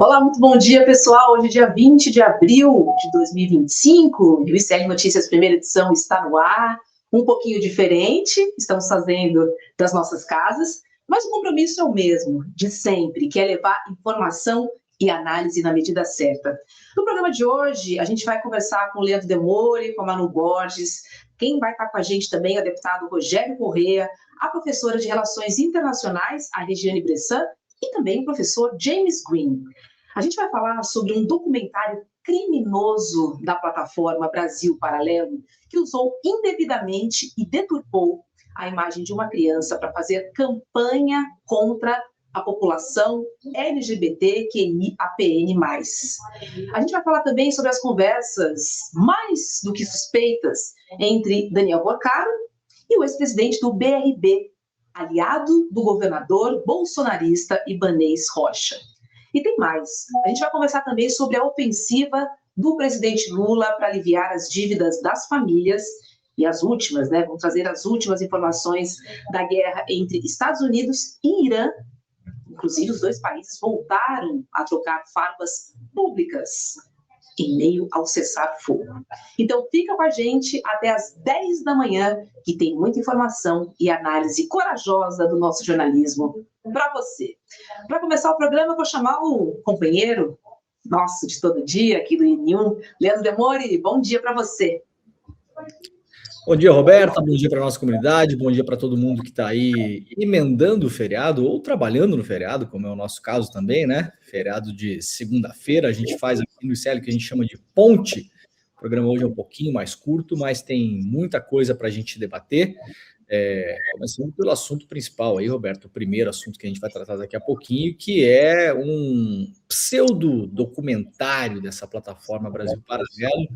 Olá, muito bom dia, pessoal. Hoje é dia 20 de abril de 2025. E o ICL Notícias, primeira edição, está no ar. Um pouquinho diferente, estamos fazendo das nossas casas, mas o compromisso é o mesmo, de sempre, que é levar informação e análise na medida certa. No programa de hoje, a gente vai conversar com o Leandro Demore, com a Manu Borges. Quem vai estar com a gente também é o deputado Rogério Corrêa, a professora de Relações Internacionais, a Regiane Bressan, e também o professor James Green. A gente vai falar sobre um documentário criminoso da plataforma Brasil Paralelo, que usou indevidamente e deturpou a imagem de uma criança para fazer campanha contra a população LGBTQIAPN+. A gente vai falar também sobre as conversas mais do que suspeitas entre Daniel Porcaro e o ex-presidente do BRB, aliado do governador bolsonarista Ibanez Rocha. E tem mais. A gente vai conversar também sobre a ofensiva do presidente Lula para aliviar as dívidas das famílias e as últimas, né? Vamos trazer as últimas informações da guerra entre Estados Unidos e Irã. Inclusive, os dois países voltaram a trocar farpas públicas em meio ao cessar-fogo. Então, fica com a gente até às 10 da manhã, que tem muita informação e análise corajosa do nosso jornalismo para você. Para começar o programa, eu vou chamar o companheiro nosso de todo dia, aqui do IN1, Leandro Demore. Bom dia para você. Bom dia, Roberta, bom dia para a nossa comunidade, bom dia para todo mundo que está aí emendando o feriado ou trabalhando no feriado, como é o nosso caso também, né? Feriado de segunda-feira, a gente faz aqui no ICL que a gente chama de ponte. O programa hoje é um pouquinho mais curto, mas tem muita coisa para a gente debater. Começando pelo assunto principal aí, Roberto, o primeiro assunto que a gente vai tratar daqui a pouquinho, que é um pseudo-documentário dessa plataforma Brasil Paralelo.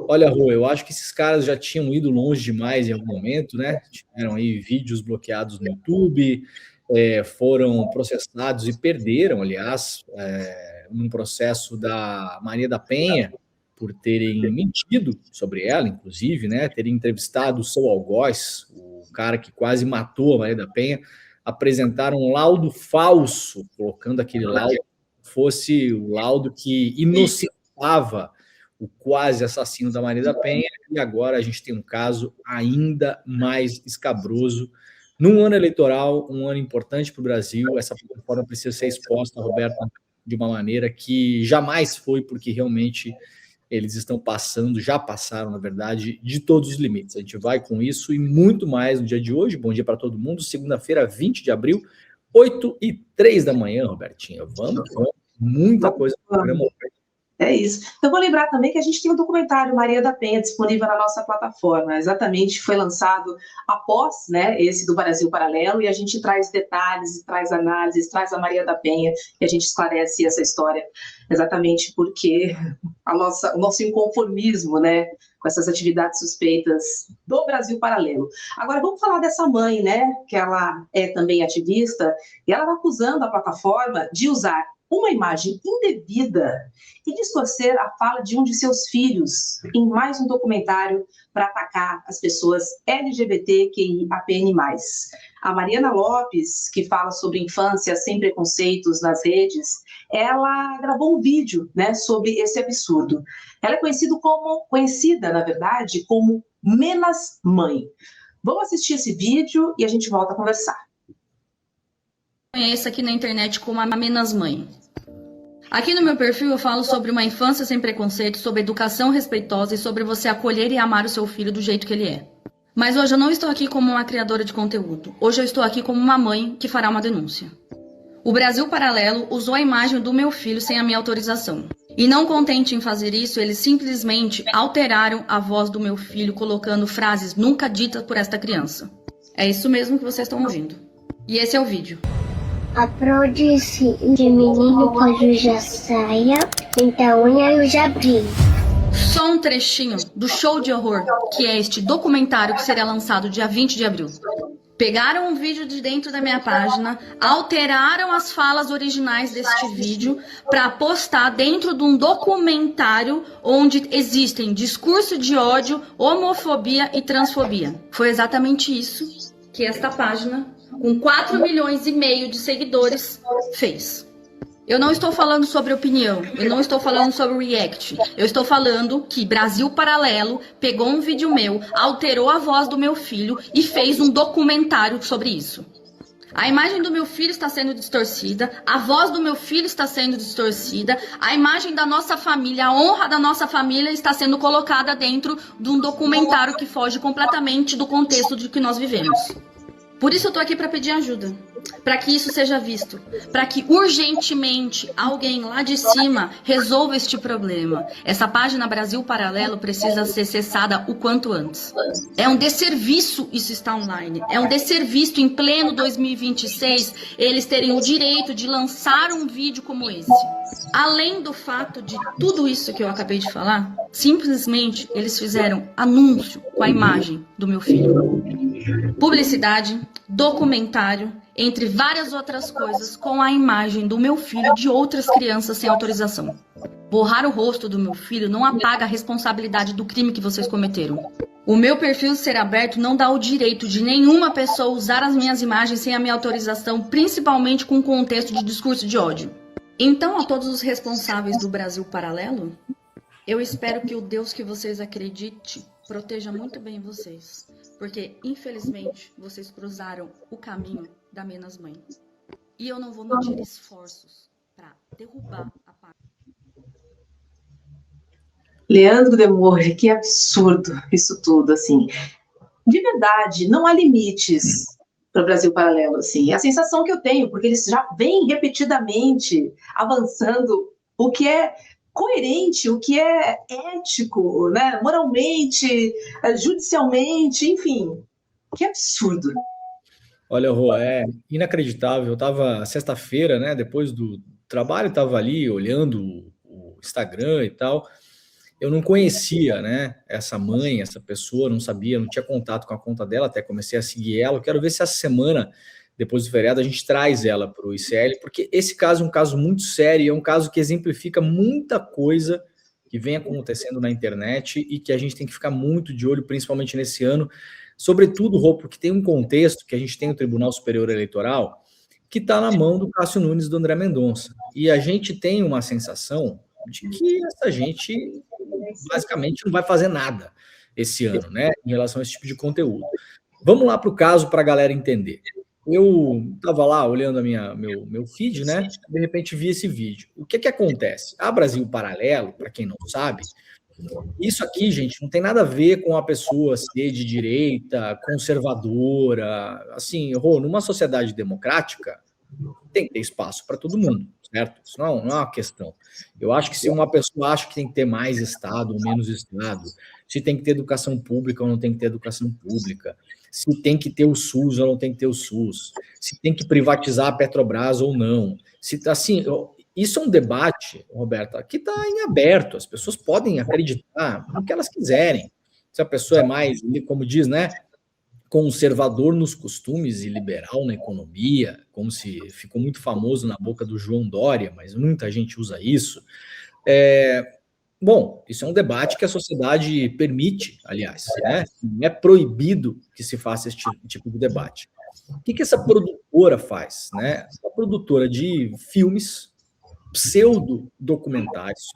Olha, Rô, eu acho que esses caras já tinham ido longe demais em algum momento, né? Tiveram aí vídeos bloqueados no YouTube, foram processados e perderam, aliás, num processo da Maria da Penha, por terem mentido sobre ela, inclusive, né? Terem entrevistado o seu algoz, o cara que quase matou a Maria da Penha, apresentaram um laudo falso, colocando aquele laudo fosse o laudo que inocentava o quase assassino da Maria da Penha, e agora a gente tem um caso ainda mais escabroso. Num ano eleitoral, um ano importante para o Brasil, essa plataforma precisa ser exposta, Roberta, de uma maneira que jamais foi, porque realmente eles estão passando, já passaram, na verdade, de todos os limites. A gente vai com isso e muito mais no dia de hoje. Bom dia para todo mundo, segunda-feira, 20 de abril, 8h03 da manhã, Robertinha. Vamos, muita coisa no programa. É isso. Eu vou lembrar também que a gente tem um documentário Maria da Penha disponível na nossa plataforma. Exatamente, foi lançado após, né, esse do Brasil Paralelo, e a gente traz detalhes, traz análises, traz a Maria da Penha, e a gente esclarece essa história exatamente porque o nosso inconformismo, né, com essas atividades suspeitas do Brasil Paralelo. Agora, vamos falar dessa mãe, né, que ela é também ativista, e ela está acusando a plataforma de usar uma imagem indevida e distorcer a fala de um de seus filhos em mais um documentário para atacar as pessoas LGBTQIAPN+. A Mariana Lopes, que fala sobre infância sem preconceitos nas redes, ela gravou um vídeo, né, sobre esse absurdo. Ela é conhecida, na verdade, como Menas Mãe. Vamos assistir esse vídeo e a gente volta a conversar. Conheço aqui na internet como a Menas Mãe. Aqui no meu perfil eu falo sobre uma infância sem preconceito, sobre educação respeitosa e sobre você acolher e amar o seu filho do jeito que ele é. Mas hoje eu não estou aqui como uma criadora de conteúdo. Hoje eu estou aqui como uma mãe que fará uma denúncia. O Brasil Paralelo usou a imagem do meu filho sem a minha autorização. E não contente em fazer isso, eles simplesmente alteraram a voz do meu filho, colocando frases nunca ditas por esta criança. É isso mesmo que vocês estão ouvindo. E esse é o vídeo. A Pro disse que menino pode usar saia, então eu já abri. Só um trechinho do show de horror que é este documentário que será lançado dia 20 de abril. Pegaram um vídeo de dentro da minha página, alteraram as falas originais deste vídeo para postar dentro de um documentário onde existem discurso de ódio, homofobia e transfobia. Foi exatamente isso que esta página, com 4,5 milhões de seguidores, fez. Eu não estou falando sobre opinião, eu não estou falando sobre react. Eu estou falando que Brasil Paralelo pegou um vídeo meu, alterou a voz do meu filho e fez um documentário sobre isso. A imagem do meu filho está sendo distorcida, a voz do meu filho está sendo distorcida, a imagem da nossa família, a honra da nossa família está sendo colocada dentro de um documentário que foge completamente do contexto de que nós vivemos. Por isso eu tô aqui para pedir ajuda, para que isso seja visto, para que urgentemente alguém lá de cima resolva este problema. Essa página Brasil Paralelo precisa ser cessada o quanto antes. É um desserviço isso estar online. É um desserviço em pleno 2026 eles terem o direito de lançar um vídeo como esse. Além do fato de tudo isso que eu acabei de falar, simplesmente eles fizeram anúncio com a imagem do meu filho. Publicidade, documentário, entre várias outras coisas, com a imagem do meu filho e de outras crianças sem autorização. Borrar o rosto do meu filho não apaga a responsabilidade do crime que vocês cometeram. O meu perfil ser aberto não dá o direito de nenhuma pessoa usar as minhas imagens sem a minha autorização, principalmente com contexto de discurso de ódio. Então, a todos os responsáveis do Brasil Paralelo, eu espero que o Deus que vocês acreditem proteja muito bem vocês. Porque, infelizmente, vocês cruzaram o caminho da Menas Mãe. E eu não vou medir esforços para derrubar a paz. Leandro Demorge, que absurdo isso tudo, assim. De verdade, não há limites para o Brasil Paralelo, assim. É a sensação que eu tenho, porque eles já vêm repetidamente avançando o que é coerente, o que é ético, né? Moralmente, judicialmente, enfim. Que absurdo. Olha, Rô, é inacreditável. Eu estava sexta-feira, né, depois do trabalho, estava ali olhando o Instagram e tal. Eu não conhecia, né, essa mãe, essa pessoa, não sabia, não tinha contato com a conta dela, até comecei a seguir ela. Eu quero ver se essa semana, depois do feriado, a gente traz ela para o ICL, porque esse caso é um caso muito sério, é um caso que exemplifica muita coisa que vem acontecendo na internet e que a gente tem que ficar muito de olho, principalmente nesse ano. Sobretudo, Rô, porque tem um contexto que a gente tem o Tribunal Superior Eleitoral que está na mão do Cássio Nunes e do André Mendonça. E a gente tem uma sensação de que essa gente basicamente não vai fazer nada esse ano, né, em relação a esse tipo de conteúdo. Vamos lá para o caso para a galera entender. Eu estava lá olhando meu feed, né, de repente vi esse vídeo. O que acontece? A Brasil Paralelo, para quem não sabe, isso aqui, gente, não tem nada a ver com a pessoa ser de direita, conservadora, assim, Rô, numa sociedade democrática, tem que ter espaço para todo mundo, certo? Isso não é uma questão. Eu acho que se uma pessoa acha que tem que ter mais Estado ou menos Estado, se tem que ter educação pública ou não tem que ter educação pública, se tem que ter o SUS ou não tem que ter o SUS, se tem que privatizar a Petrobras ou não, se assim, isso é um debate, Roberta, que está em aberto. As pessoas podem acreditar no que elas quiserem. Se a pessoa é mais, como diz, né, conservador nos costumes e liberal na economia, como se ficou muito famoso na boca do João Dória, mas muita gente usa isso. Bom, isso é um debate que a sociedade permite, aliás, né? Não é proibido que se faça esse tipo de debate. O que essa produtora faz, né? A produtora de filmes, pseudo-documentários.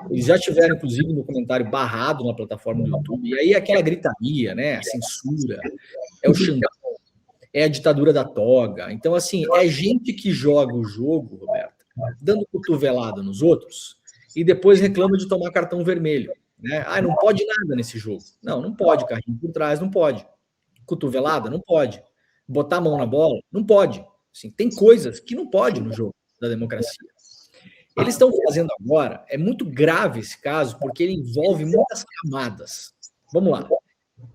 Eles já tiveram, inclusive, um documentário barrado na plataforma do YouTube. E aí aquela gritaria, né? A censura, é o Xandão, é a ditadura da toga. Então, assim, é gente que joga o jogo, Roberto, dando cotovelada nos outros e depois reclama de tomar cartão vermelho. Né? Ah, não pode nada nesse jogo. Não pode. Carrinho por trás, não pode. Cotovelada, não pode. Botar a mão na bola, não pode. Assim, tem coisas que não pode no jogo da democracia. Eles estão fazendo agora, é muito grave esse caso, porque ele envolve muitas camadas. Vamos lá.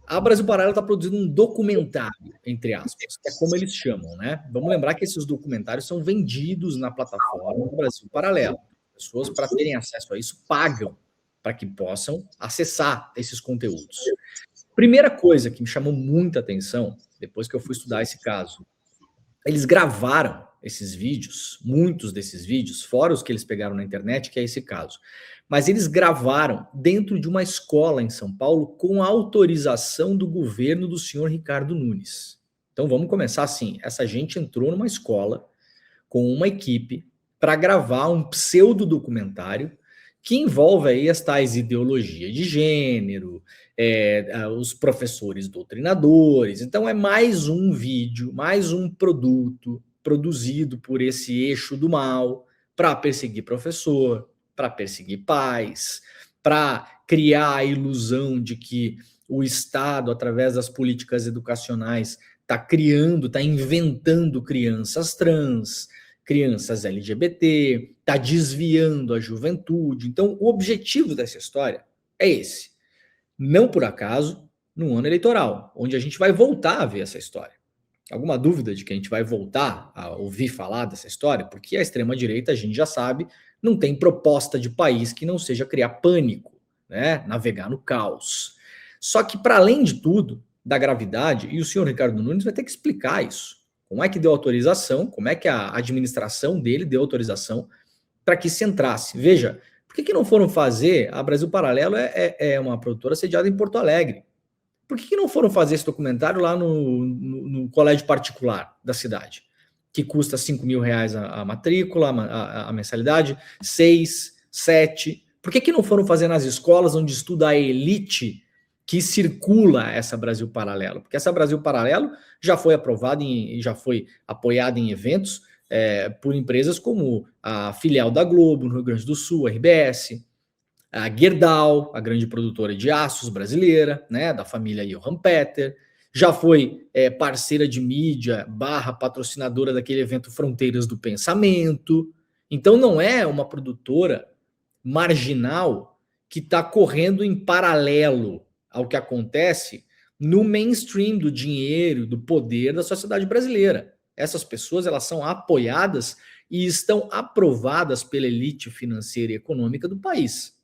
A Brasil Paralelo está produzindo um documentário, entre aspas, que é como eles chamam, né? Vamos lembrar que esses documentários são vendidos na plataforma do Brasil Paralelo. Pessoas, para terem acesso a isso, pagam para que possam acessar esses conteúdos. Primeira coisa que me chamou muita atenção, depois que eu fui estudar esse caso, eles gravaram esses vídeos, muitos desses vídeos, fora os que eles pegaram na internet, que é esse caso. Mas eles gravaram dentro de uma escola em São Paulo com a autorização do governo do senhor Ricardo Nunes. Então vamos começar assim, essa gente entrou numa escola com uma equipe para gravar um pseudo-documentário que envolve aí as tais ideologias de gênero, os professores doutrinadores. Então é mais um vídeo, mais um produto produzido por esse eixo do mal para perseguir professor, para perseguir pais, para criar a ilusão de que o Estado, através das políticas educacionais, está inventando crianças trans, crianças LGBT, está desviando a juventude. Então, o objetivo dessa história é esse. Não por acaso, no ano eleitoral, onde a gente vai voltar a ver essa história. Alguma dúvida de que a gente vai voltar a ouvir falar dessa história? Porque a extrema-direita, a gente já sabe, não tem proposta de país que não seja criar pânico, né? Navegar no caos. Só que, para além de tudo, da gravidade, e o senhor Ricardo Nunes vai ter que explicar isso. Como é que deu autorização, como é que a administração dele deu autorização para que se entrasse. Veja, por que não foram fazer, a Brasil Paralelo é uma produtora sediada em Porto Alegre, por que não foram fazer esse documentário lá no colégio particular da cidade, que custa R$5.000 a matrícula, a mensalidade, 6, 7, por que não foram fazer nas escolas onde estuda a elite que circula essa Brasil Paralelo? Porque essa Brasil Paralelo já foi aprovada e já foi apoiada em eventos por empresas como a filial da Globo no Rio Grande do Sul, a RBS, a Gerdau, a grande produtora de aços brasileira, né, da família Johann Peter, já foi parceira de mídia / patrocinadora daquele evento Fronteiras do Pensamento. Então não é uma produtora marginal que está correndo em paralelo ao que acontece no mainstream do dinheiro, do poder da sociedade brasileira. Essas pessoas, elas são apoiadas e estão aprovadas pela elite financeira e econômica do país.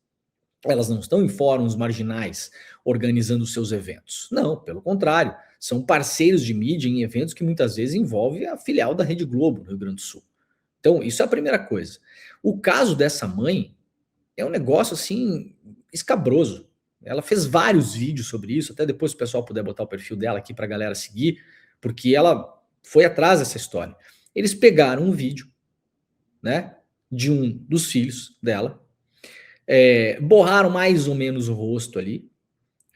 Elas não estão em fóruns marginais organizando seus eventos. Não, pelo contrário, são parceiros de mídia em eventos que muitas vezes envolvem a filial da Rede Globo no Rio Grande do Sul. Então, isso é a primeira coisa. O caso dessa mãe é um negócio, assim, escabroso. Ela fez vários vídeos sobre isso, até depois se o pessoal puder botar o perfil dela aqui para a galera seguir, porque ela foi atrás dessa história. Eles pegaram um vídeo, né, de um dos filhos dela, borraram mais ou menos o rosto ali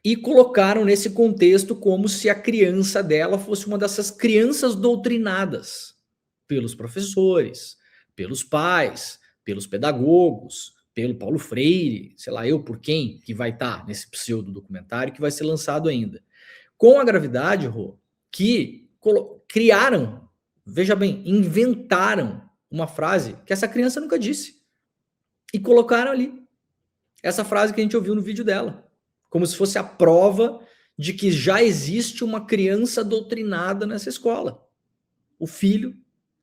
e colocaram nesse contexto como se a criança dela fosse uma dessas crianças doutrinadas pelos professores, pelos pais, pelos pedagogos, pelo Paulo Freire, sei lá eu por quem, que vai estar nesse pseudo-documentário que vai ser lançado ainda. Com a gravidade, Rô, que criaram, veja bem, inventaram uma frase que essa criança nunca disse e colocaram ali. Essa frase que a gente ouviu no vídeo dela, como se fosse a prova de que já existe uma criança doutrinada nessa escola. O filho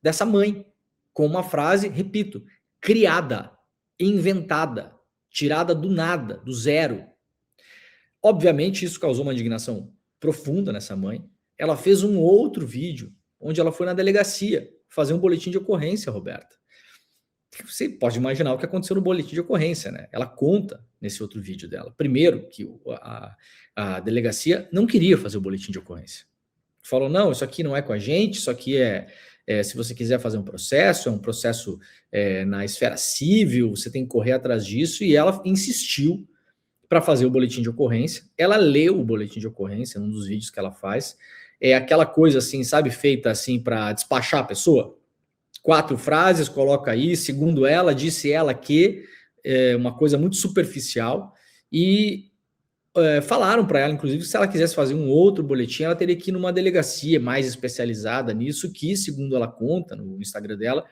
dessa mãe, com uma frase, repito, criada, inventada, tirada do nada, do zero. Obviamente isso causou uma indignação profunda nessa mãe. Ela fez um outro vídeo onde ela foi na delegacia fazer um boletim de ocorrência, Roberta. Você pode imaginar o que aconteceu no boletim de ocorrência, né? Ela conta nesse outro vídeo dela. Primeiro, que a delegacia não queria fazer o boletim de ocorrência. Falou, não, isso aqui não é com a gente, isso aqui se você quiser fazer um processo, é um processo na esfera civil, você tem que correr atrás disso, e ela insistiu para fazer o boletim de ocorrência. Ela leu o boletim de ocorrência, num dos vídeos que ela faz, aquela coisa assim, sabe, feita assim para despachar a pessoa. 4 frases, coloca aí, segundo ela, disse ela que uma coisa muito superficial, e falaram para ela, inclusive, que se ela quisesse fazer um outro boletim, ela teria que ir numa delegacia mais especializada nisso, que, segundo ela conta no Instagram dela,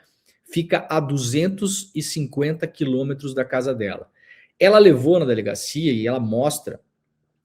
fica a 250 quilômetros da casa dela. Ela levou na delegacia e ela mostra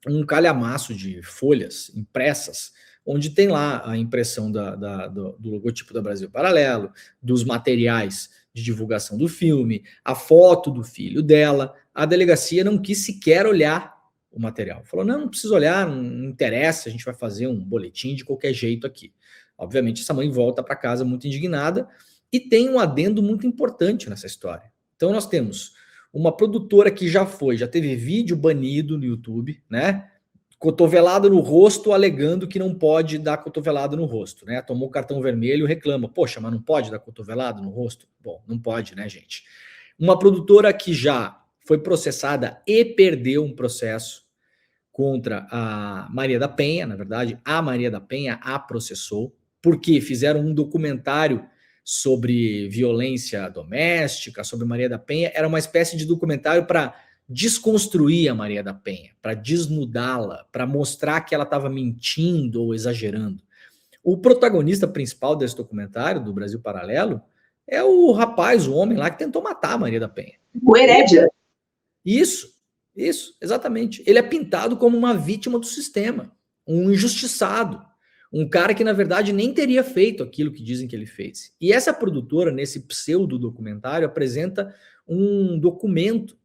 um calhamaço de folhas impressas, onde tem lá a impressão do logotipo da Brasil Paralelo, dos materiais de divulgação do filme, a foto do filho dela. A delegacia não quis sequer olhar o material. Falou, não precisa olhar, não interessa, a gente vai fazer um boletim de qualquer jeito aqui. Obviamente, essa mãe volta para casa muito indignada, e tem um adendo muito importante nessa história. Então, nós temos uma produtora que já teve vídeo banido no YouTube, né? cotovelada no rosto, alegando que não pode dar cotovelada no rosto, né? Tomou cartão vermelho, reclama. Poxa, mas não pode dar cotovelada no rosto? Bom, não pode, né, gente? Uma produtora que já foi processada e perdeu um processo contra a Maria da Penha, na verdade, a Maria da Penha a processou, porque fizeram um documentário sobre violência doméstica, sobre Maria da Penha. Era uma espécie de documentário para desconstruir a Maria da Penha, para desnudá-la, para mostrar que ela estava mentindo ou exagerando. O protagonista principal desse documentário, do Brasil Paralelo, é o rapaz, o homem lá que tentou matar a Maria da Penha. O Herédia. Isso, exatamente. Ele é pintado como uma vítima do sistema, um injustiçado, um cara que, na verdade, nem teria feito aquilo que dizem que ele fez. E essa produtora, nesse pseudo-documentário, apresenta um documento,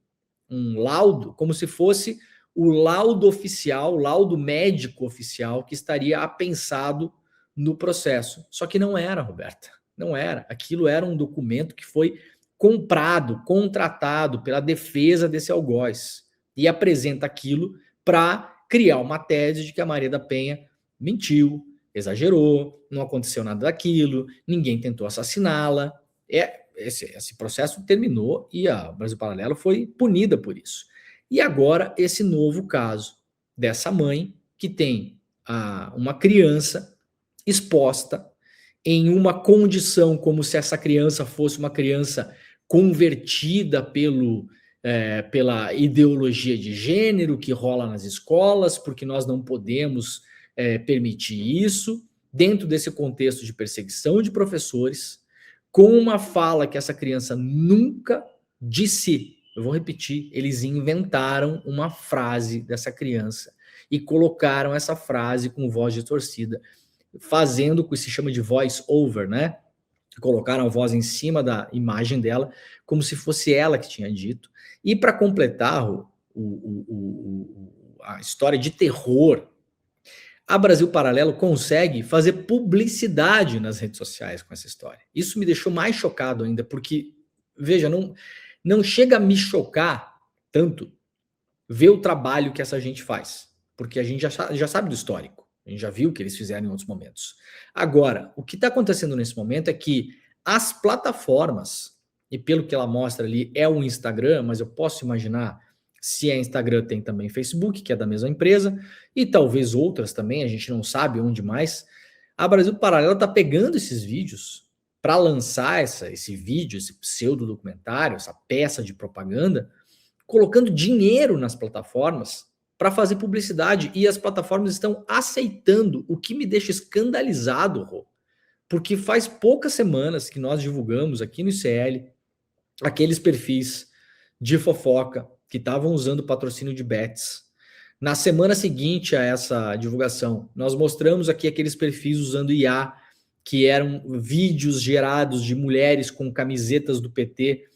um laudo, como se fosse o laudo oficial, o laudo médico oficial que estaria apensado no processo. Só que não era, Roberta, não era. Aquilo era um documento que foi comprado, contratado pela defesa desse algoz e apresenta aquilo para criar uma tese de que a Maria da Penha mentiu, exagerou, não aconteceu nada daquilo, ninguém tentou assassiná-la. Esse processo terminou e a Brasil Paralelo foi punida por isso. E agora esse novo caso dessa mãe que tem uma criança exposta em uma condição como se essa criança fosse uma criança convertida pela ideologia de gênero que rola nas escolas, porque nós não podemos permitir isso, dentro desse contexto de perseguição de professores, com uma fala que essa criança nunca disse. Eu vou repetir, eles inventaram uma frase dessa criança e colocaram essa frase com voz distorcida, fazendo o que se chama de voice over, né? Colocaram a voz em cima da imagem dela, como se fosse ela que tinha dito. E para completar a história de terror, a Brasil Paralelo consegue fazer publicidade nas redes sociais com essa história. Isso me deixou mais chocado ainda, porque, veja, não chega a me chocar tanto ver o trabalho que essa gente faz, porque a gente já sabe do histórico, a gente já viu o que eles fizeram em outros momentos. Agora, o que está acontecendo nesse momento é que as plataformas, e pelo que ela mostra ali é o Instagram, mas eu posso imaginar se é Instagram, tem também Facebook, que é da mesma empresa, e talvez outras também, a gente não sabe onde mais. A Brasil Paralelo está pegando esses vídeos para lançar esse vídeo, esse pseudo-documentário, essa peça de propaganda, colocando dinheiro nas plataformas para fazer publicidade, e as plataformas estão aceitando, o que me deixa escandalizado, Rô, porque faz poucas semanas que nós divulgamos aqui no ICL aqueles perfis de fofoca que estavam usando patrocínio de bets. Na semana seguinte a essa divulgação, nós mostramos aqui aqueles perfis usando IA, que eram vídeos gerados de mulheres com camisetas do PT,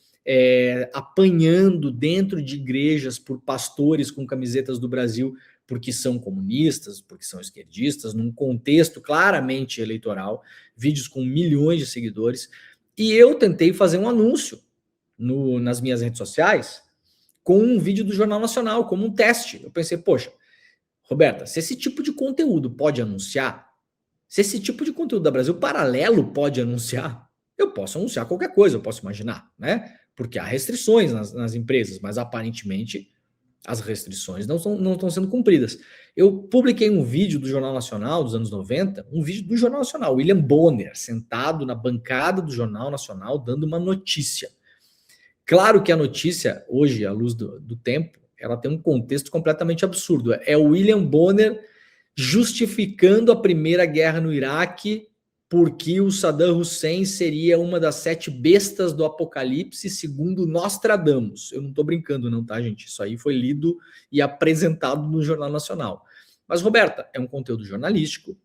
apanhando dentro de igrejas por pastores com camisetas do Brasil, porque são comunistas, porque são esquerdistas, num contexto claramente eleitoral, vídeos com milhões de seguidores. E eu tentei fazer um anúncio nas minhas redes sociais com um vídeo do Jornal Nacional, como um teste. Eu pensei, poxa, Roberta, se esse tipo de conteúdo pode anunciar, se esse tipo de conteúdo da Brasil Paralelo pode anunciar, eu posso anunciar qualquer coisa, eu posso imaginar, né? Porque há restrições nas empresas, mas aparentemente as restrições não estão sendo cumpridas. Eu publiquei um vídeo do Jornal Nacional dos anos 90, um vídeo do Jornal Nacional, William Bonner, sentado na bancada do Jornal Nacional, dando uma notícia. Claro que a notícia, hoje, à luz do tempo, ela tem um contexto completamente absurdo. É o William Bonner justificando a Primeira Guerra no Iraque porque o Saddam Hussein seria uma das 7 bestas do Apocalipse, segundo Nostradamus. Eu não estou brincando não, tá, gente? Isso aí foi lido e apresentado no Jornal Nacional. Mas, Roberta, é um conteúdo jornalístico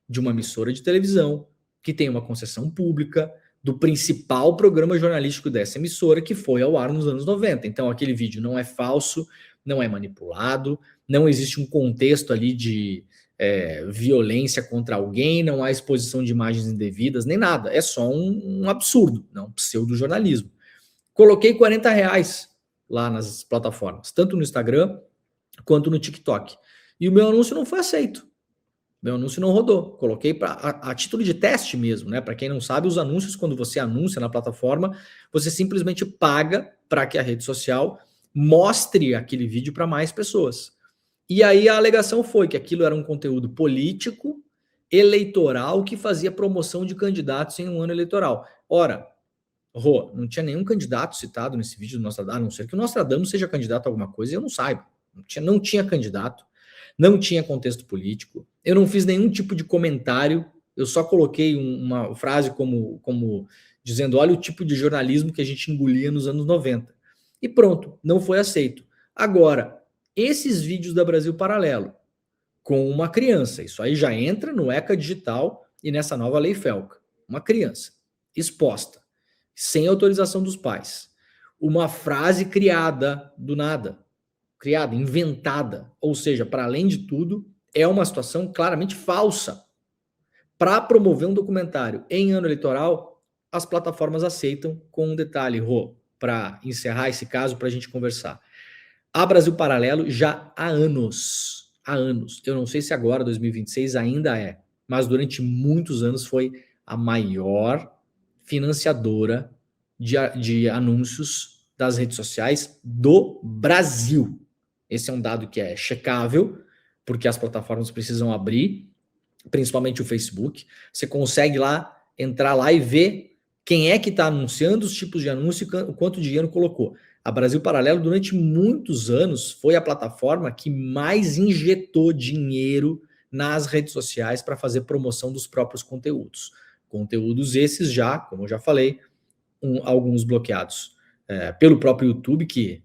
de uma emissora de televisão que tem uma concessão pública do principal programa jornalístico dessa emissora, que foi ao ar nos anos 90. Então, aquele vídeo não é falso, não é manipulado, não existe um contexto ali de violência contra alguém, não há exposição de imagens indevidas, nem nada. É só um absurdo, um pseudo-jornalismo. Coloquei R$40 lá nas plataformas, tanto no Instagram quanto no TikTok. E o meu anúncio não foi aceito. Meu anúncio não rodou. Coloquei a título de teste mesmo, né? Para quem não sabe, os anúncios, quando você anuncia na plataforma, você simplesmente paga para que a rede social mostre aquele vídeo para mais pessoas. E aí a alegação foi que aquilo era um conteúdo político, eleitoral, que fazia promoção de candidatos em um ano eleitoral. Ora, Rô, não tinha nenhum candidato citado nesse vídeo do Nostradamus, a não ser que o Nostradamus seja candidato a alguma coisa e eu não saiba. Não tinha candidato, não tinha contexto político, eu não fiz nenhum tipo de comentário, eu só coloquei uma frase como dizendo, olha o tipo de jornalismo que a gente engolia nos anos 90. E pronto, não foi aceito. Agora, esses vídeos da Brasil Paralelo, com uma criança, isso aí já entra no ECA Digital e nessa nova lei FELCA. Uma criança exposta, sem autorização dos pais. Uma frase criada do nada, criada, inventada, ou seja, para além de tudo, é uma situação claramente falsa. Para promover um documentário em ano eleitoral, as plataformas aceitam, com um detalhe, Rô, para encerrar esse caso, para a gente conversar. A Brasil Paralelo já há anos, eu não sei se agora, 2026, ainda é, mas durante muitos anos foi a maior financiadora de anúncios das redes sociais do Brasil. Esse é um dado que é checável, porque as plataformas precisam abrir, principalmente o Facebook. Você consegue lá entrar lá e ver quem é que está anunciando, os tipos de anúncio e o quanto dinheiro colocou. A Brasil Paralelo, durante muitos anos, foi a plataforma que mais injetou dinheiro nas redes sociais para fazer promoção dos próprios conteúdos. Conteúdos esses já, como eu já falei, alguns bloqueados pelo próprio YouTube, que,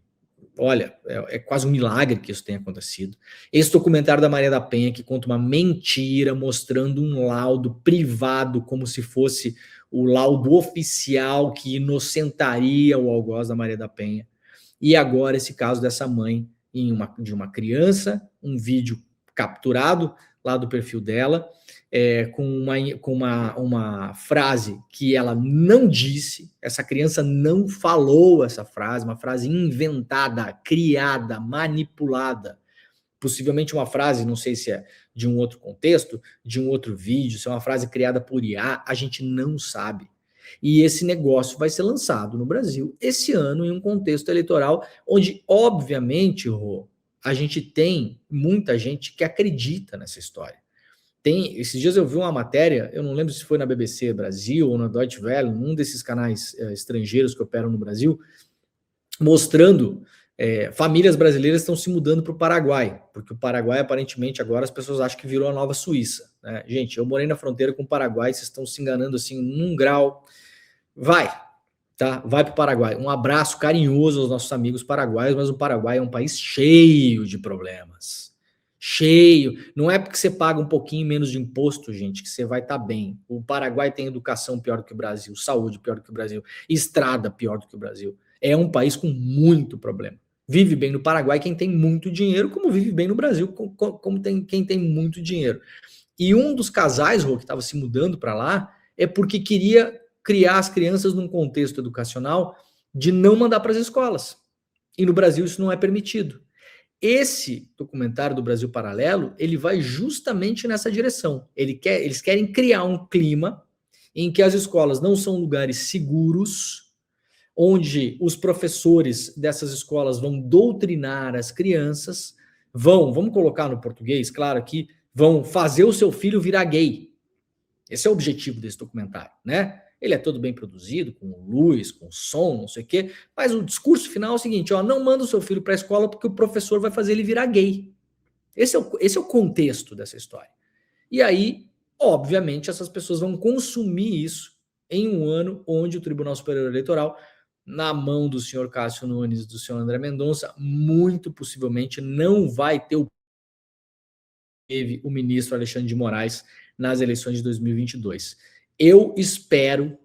olha, é quase um milagre que isso tenha acontecido. Esse documentário da Maria da Penha, que conta uma mentira, mostrando um laudo privado, como se fosse o laudo oficial que inocentaria o algoz da Maria da Penha. E agora esse caso dessa mãe de uma criança, um vídeo capturado lá do perfil dela, com uma frase que ela não disse, essa criança não falou essa frase, uma frase inventada, criada, manipulada, possivelmente uma frase, não sei se é de um outro contexto, de um outro vídeo, se é uma frase criada por IA, a gente não sabe. E esse negócio vai ser lançado no Brasil esse ano em um contexto eleitoral onde, obviamente, Rô, a gente tem muita gente que acredita nessa história. Esses dias eu vi uma matéria, eu não lembro se foi na BBC Brasil ou na Deutsche Welle, num desses canais estrangeiros que operam no Brasil, mostrando famílias brasileiras estão se mudando para o Paraguai, porque o Paraguai, aparentemente, agora as pessoas acham que virou a nova Suíça, né? Gente, eu morei na fronteira com o Paraguai, vocês estão se enganando assim num grau. Vai para o Paraguai. Um abraço carinhoso aos nossos amigos paraguaios, mas o Paraguai é um país cheio de problemas. Cheio. Não é porque você paga um pouquinho menos de imposto, gente, que você vai estar bem. O Paraguai tem educação pior do que o Brasil, saúde pior do que o Brasil, estrada pior do que o Brasil. É um país com muito problema. Vive bem no Paraguai quem tem muito dinheiro, como vive bem no Brasil como quem tem muito dinheiro. E um dos casais, Rô, que estava se mudando para lá, é porque queria criar as crianças num contexto educacional de não mandar para as escolas. E no Brasil isso não é permitido. Esse documentário do Brasil Paralelo, ele vai justamente nessa direção. Eles querem criar um clima em que as escolas não são lugares seguros, onde os professores dessas escolas vão doutrinar as crianças, vamos colocar no português, claro, aqui, vão fazer o seu filho virar gay. Esse é o objetivo desse documentário, né? Ele é todo bem produzido, com luz, com som, não sei o quê, mas o discurso final é o seguinte, não manda o seu filho para a escola porque o professor vai fazer ele virar gay. Esse é o contexto dessa história. E aí, obviamente, essas pessoas vão consumir isso em um ano onde o Tribunal Superior Eleitoral, na mão do senhor Cássio Nunes e do senhor André Mendonça, muito possivelmente não vai ter o ministro Alexandre de Moraes nas eleições de 2022. Eu espero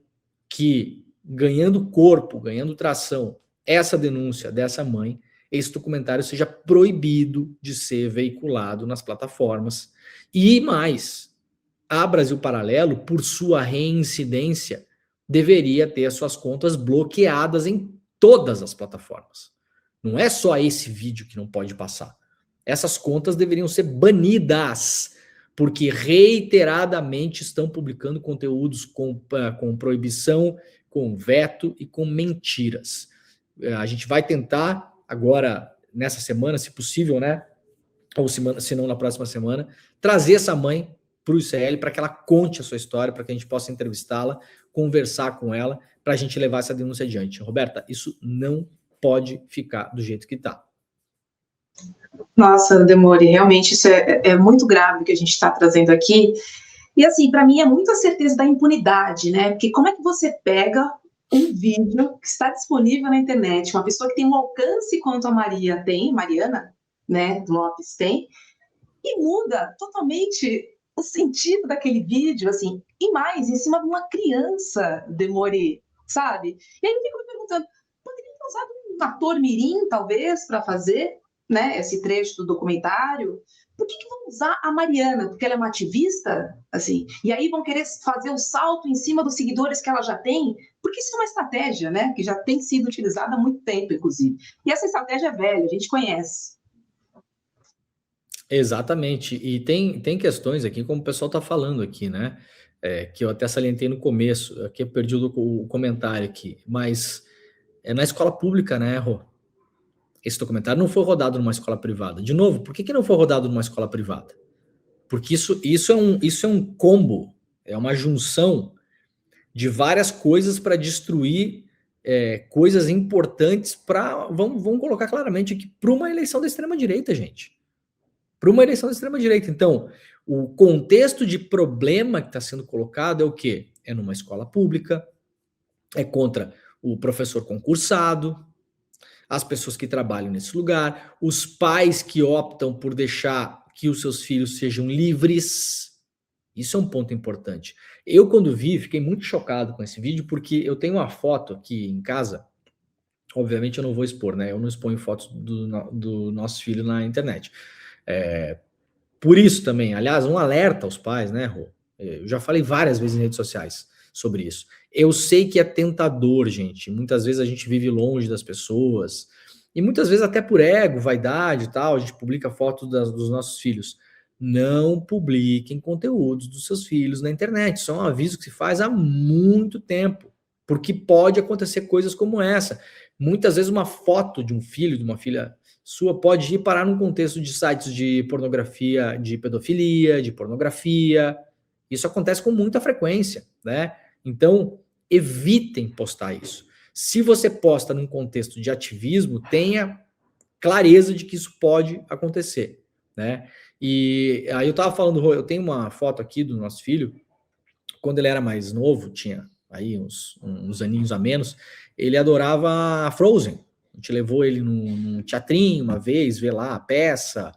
que, ganhando corpo, ganhando tração, essa denúncia dessa mãe, esse documentário seja proibido de ser veiculado nas plataformas. E mais, a Brasil Paralelo, por sua reincidência, deveria ter as suas contas bloqueadas em todas as plataformas. Não é só esse vídeo que não pode passar. essas contas deveriam ser banidas, porque reiteradamente estão publicando conteúdos com proibição, com veto e com mentiras. A gente vai tentar agora, nessa semana, se possível, né? Ou se não na próxima semana, trazer essa mãe para o ICL para que ela conte a sua história, para que a gente possa entrevistá-la, conversar com ela, para a gente levar essa denúncia adiante. Roberta, isso não pode ficar do jeito que está. Nossa, Demore, realmente isso é muito grave o que a gente está trazendo aqui. E assim, para mim é muito a certeza da impunidade, né? Porque como é que você pega um vídeo que está disponível na internet, uma pessoa que tem um alcance quanto a Mariana, né, Lopes tem, e muda totalmente o sentido daquele vídeo, assim, e mais, em cima de uma criança, Demore, sabe? E aí eu fico me perguntando, poderia ter usado um ator mirim, talvez, para fazer, né, esse trecho do documentário? Por que vão usar a Mariana? Porque ela é uma ativista? Assim, e aí vão querer fazer o salto em cima dos seguidores que ela já tem? Porque isso é uma estratégia, né, que já tem sido utilizada há muito tempo, inclusive. E essa estratégia é velha, a gente conhece. Exatamente, e tem questões aqui, como o pessoal está falando aqui, né, que eu até salientei no começo, aqui eu perdi o comentário aqui, mas é na escola pública, né, Rô? Esse documentário não foi rodado numa escola privada. De novo, por que não foi rodado numa escola privada? Porque isso é um combo, é uma junção de várias coisas para destruir coisas importantes para, vamos colocar claramente aqui, para uma eleição da extrema-direita, gente. Para uma eleição da extrema-direita. Então, o contexto de problema que está sendo colocado é o quê? É numa escola pública, é contra o professor concursado, as pessoas que trabalham nesse lugar, os pais que optam por deixar que os seus filhos sejam livres. Isso é um ponto importante. Eu, quando vi, fiquei muito chocado com esse vídeo, porque eu tenho uma foto aqui em casa. Obviamente eu não vou expor, né? Eu não exponho fotos do nosso filho na internet. Por isso também, aliás, um alerta aos pais, né, Rô? Eu já falei várias vezes em redes sociais sobre isso. Eu sei que é tentador, gente. Muitas vezes a gente vive longe das pessoas. E muitas vezes até por ego, vaidade e tal, a gente publica fotos dos nossos filhos. Não publiquem conteúdos dos seus filhos na internet. Isso é um aviso que se faz há muito tempo. Porque pode acontecer coisas como essa. Muitas vezes uma foto de um filho, de uma filha sua, pode ir parar num contexto de sites de pornografia, de pedofilia, de pornografia. Isso acontece com muita frequência, né? Então, evitem postar isso. Se você posta num contexto de ativismo, tenha clareza de que isso pode acontecer, né? E aí eu tava falando, eu tenho uma foto aqui do nosso filho, quando ele era mais novo, tinha aí uns aninhos a menos, ele adorava Frozen. A gente levou ele num teatrinho uma vez, ver lá a peça,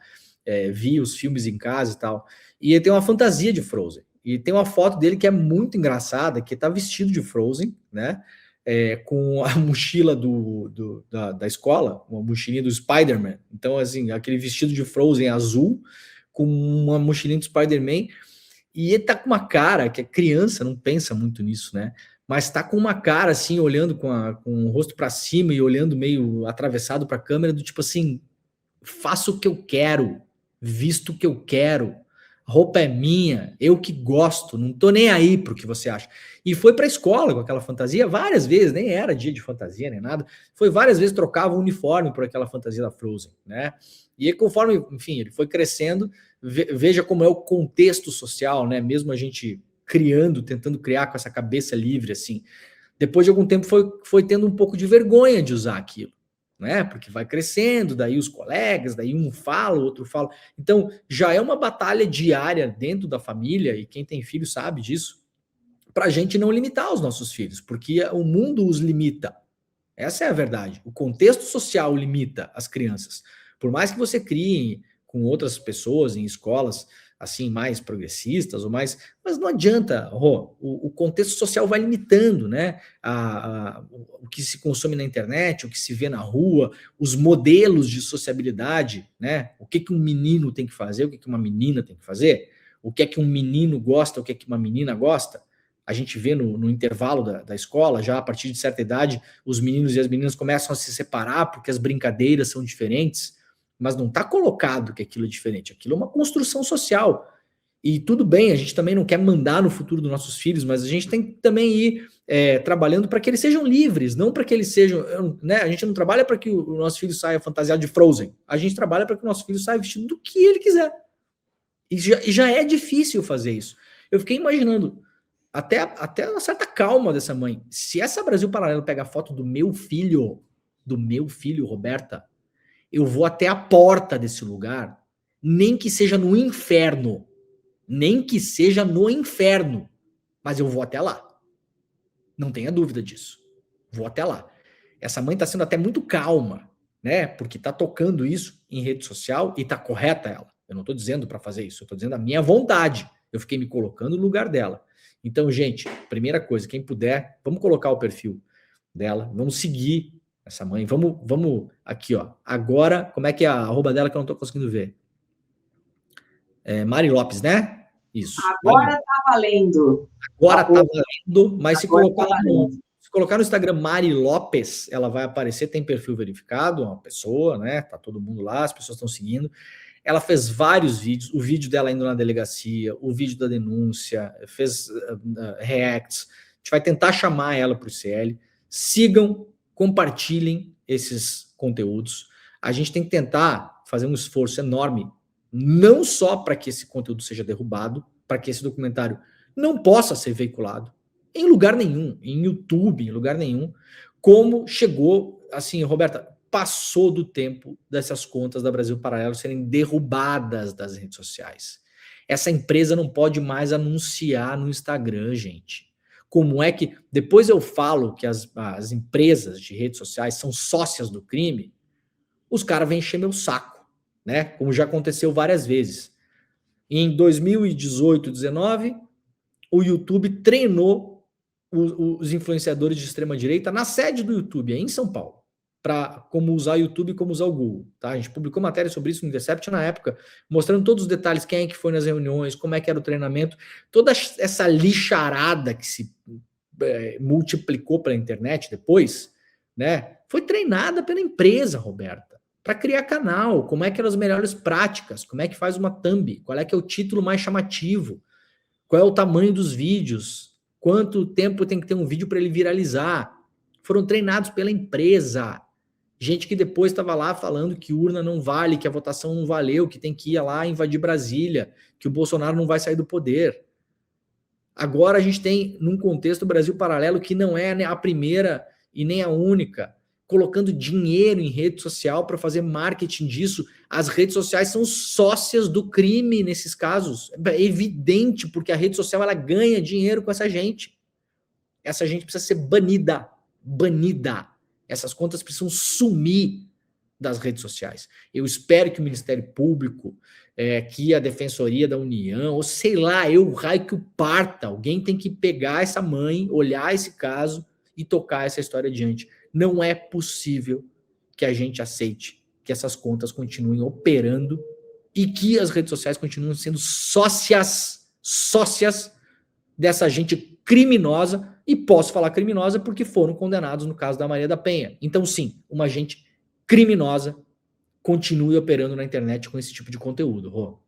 via os filmes em casa e tal. E ele tem uma fantasia de Frozen. E tem uma foto dele que é muito engraçada, que tá vestido de Frozen, né? Com a mochila da escola, uma mochilinha do Spider-Man. Então, assim, aquele vestido de Frozen azul, com uma mochilinha do Spider-Man. E ele tá com uma cara, que a criança não pensa muito nisso, né? Mas tá com uma cara, assim, olhando com o rosto para cima e olhando meio atravessado para a câmera, do tipo assim, faço o que eu quero, visto o que eu quero, a roupa é minha, eu que gosto, não tô nem aí pro que você acha. E foi pra escola com aquela fantasia várias vezes, nem era dia de fantasia nem nada, foi várias vezes, trocava o uniforme por aquela fantasia da Frozen, né? E conforme, enfim, ele foi crescendo, veja como é o contexto social, né? Mesmo a gente tentando criar com essa cabeça livre, assim, depois de algum tempo foi tendo um pouco de vergonha de usar aquilo, né? Porque vai crescendo, daí os colegas, daí um fala, o outro fala. Então, já é uma batalha diária dentro da família, e quem tem filho sabe disso, para a gente não limitar os nossos filhos, porque o mundo os limita. Essa é a verdade. O contexto social limita as crianças. Por mais que você crie com outras pessoas em escolas assim, mais progressistas, ou mais, mas não adianta, Rô, o contexto social vai limitando, né, o que se consome na internet, o que se vê na rua, os modelos de sociabilidade, né, o que um menino tem que fazer, o que uma menina tem que fazer, o que é que um menino gosta, o que é que uma menina gosta. A gente vê no intervalo da escola, já a partir de certa idade, os meninos e as meninas começam a se separar porque as brincadeiras são diferentes. mas não está colocado que aquilo é diferente. Aquilo é uma construção social. E tudo bem, a gente também não quer mandar no futuro dos nossos filhos, mas a gente tem que também ir trabalhando para que eles sejam livres, não para que eles sejam... Né, a gente não trabalha para que o nosso filho saia fantasiado de Frozen. A gente trabalha para que o nosso filho saia vestido do que ele quiser. E já é difícil fazer isso. Eu fiquei imaginando, até uma certa calma dessa mãe. Se essa Brasil Paralelo pega a foto do meu filho, Roberta, eu vou até a porta desse lugar, nem que seja no inferno, mas eu vou até lá. Não tenha dúvida disso. Vou até lá. Essa mãe está sendo até muito calma, né? Porque está tocando isso em rede social e está correta ela. Eu não estou dizendo para fazer isso, eu estou dizendo a minha vontade. Eu fiquei me colocando no lugar dela. Então, gente, primeira coisa, quem puder, vamos colocar o perfil dela, vamos seguir essa mãe, vamos aqui, ó. Agora, como é que é a arroba dela que eu não estou conseguindo ver? Mari Lopes, né? Isso. Agora tá valendo. Agora tá valendo, mas se colocar no Instagram Mari Lopes, ela vai aparecer, tem perfil verificado, uma pessoa, né? Tá todo mundo lá, as pessoas estão seguindo. Ela fez vários vídeos, o vídeo dela indo na delegacia, o vídeo da denúncia, fez reacts. A gente vai tentar chamar ela para o ICL. Sigam, compartilhem esses conteúdos. A gente tem que tentar fazer um esforço enorme, não só para que esse conteúdo seja derrubado, para que esse documentário não possa ser veiculado em lugar nenhum, em YouTube, em lugar nenhum, como chegou, assim, Roberta, passou do tempo dessas contas da Brasil Paralelo serem derrubadas das redes sociais. Essa empresa não pode mais anunciar no Instagram, gente. Como é que... Depois eu falo que as empresas de redes sociais são sócias do crime, os caras vêm encher meu saco, né? Como já aconteceu várias vezes. Em 2018, 2019, o YouTube treinou os influenciadores de extrema-direita na sede do YouTube, aí em São Paulo, para como usar o YouTube e como usar o Google. Tá? A gente publicou matéria sobre isso no Intercept na época, mostrando todos os detalhes, quem é que foi nas reuniões, como é que era o treinamento, toda essa lixarada que se multiplicou pela internet depois, né, foi treinada pela empresa, Roberta, para criar canal, como é que eram as melhores práticas, como é que faz uma thumb, qual é que é o título mais chamativo, qual é o tamanho dos vídeos, quanto tempo tem que ter um vídeo para ele viralizar. Foram treinados pela empresa. Gente que depois estava lá falando que urna não vale, que a votação não valeu, que tem que ir lá invadir Brasília, que o Bolsonaro não vai sair do poder. Agora a gente tem, num contexto Brasil Paralelo, que não é a primeira e nem a única, colocando dinheiro em rede social para fazer marketing disso. As redes sociais são sócias do crime nesses casos. É evidente, porque a rede social ela ganha dinheiro com essa gente. Essa gente precisa ser banida. Essas contas precisam sumir das redes sociais. Eu espero que o Ministério Público, que a Defensoria da União, ou sei lá, eu raio que o parta, alguém tem que pegar essa mãe, olhar esse caso e tocar essa história adiante. Não é possível que a gente aceite que essas contas continuem operando e que as redes sociais continuem sendo sócias dessa gente criminosa, e posso falar criminosa porque foram condenados no caso da Maria da Penha. Então, sim, uma gente criminosa continue operando na internet com esse tipo de conteúdo, Rô.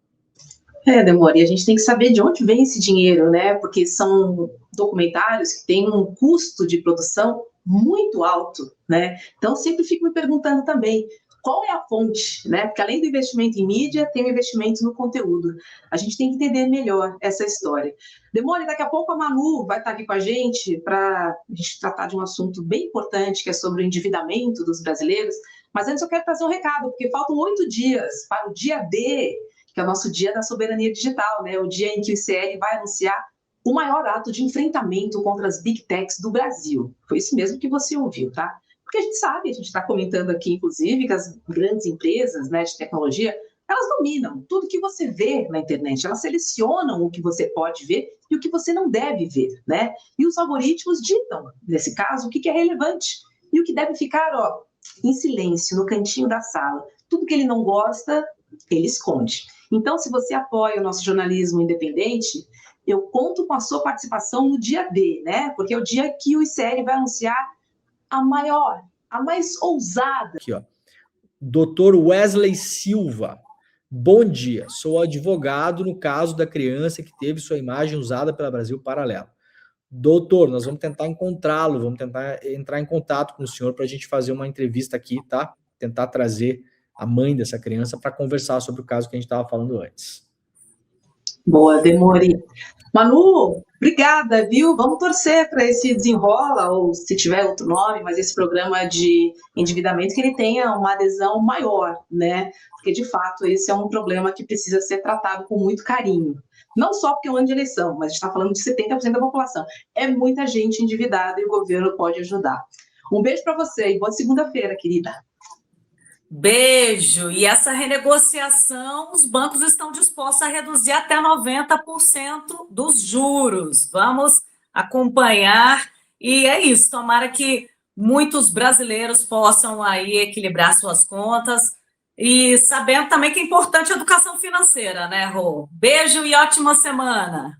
Demora, e a gente tem que saber de onde vem esse dinheiro, né? Porque são documentários que têm um custo de produção muito alto, né? Então, sempre fico me perguntando também, qual é a fonte, né? Porque além do investimento em mídia, tem o investimento no conteúdo. A gente tem que entender melhor essa história. Demore, daqui a pouco a Manu vai estar aqui com a gente para a gente tratar de um assunto bem importante, que é sobre o endividamento dos brasileiros. Mas antes eu quero trazer um recado, porque faltam 8 dias para o dia D, que é o nosso dia da soberania digital, né? O dia em que o ICL vai anunciar o maior ato de enfrentamento contra as Big Techs do Brasil. Foi isso mesmo que você ouviu, tá? Porque a gente sabe, a gente está comentando aqui, inclusive, que as grandes empresas, né, de tecnologia, elas dominam tudo que você vê na internet, elas selecionam o que você pode ver e o que você não deve ver, né? E os algoritmos ditam, nesse caso, o que é relevante e o que deve ficar, em silêncio, no cantinho da sala. Tudo que ele não gosta, ele esconde. Então, se você apoia o nosso jornalismo independente, eu conto com a sua participação no dia D, né? Porque é o dia que o ICL vai anunciar a maior, a mais ousada. Aqui, ó. Dr. Wesley Silva. Bom dia, sou advogado no caso da criança que teve sua imagem usada pela Brasil Paralelo. Doutor, nós vamos tentar encontrá-lo, vamos tentar entrar em contato com o senhor para a gente fazer uma entrevista aqui, tá? Tentar trazer a mãe dessa criança para conversar sobre o caso que a gente estava falando antes. Boa, Demori. Manu, obrigada, viu? Vamos torcer para esse desenrola, ou se tiver outro nome, mas esse programa de endividamento, que ele tenha uma adesão maior, né? Porque, de fato, esse é um problema que precisa ser tratado com muito carinho. Não só porque é um ano de eleição, mas a gente está falando de 70% da população. É muita gente endividada e o governo pode ajudar. Um beijo para você e boa segunda-feira, querida. Beijo. E essa renegociação, os bancos estão dispostos a reduzir até 90% dos juros. Vamos acompanhar. E é isso, tomara que muitos brasileiros possam aí equilibrar suas contas e sabendo também que é importante a educação financeira, né, Rô? Beijo e ótima semana.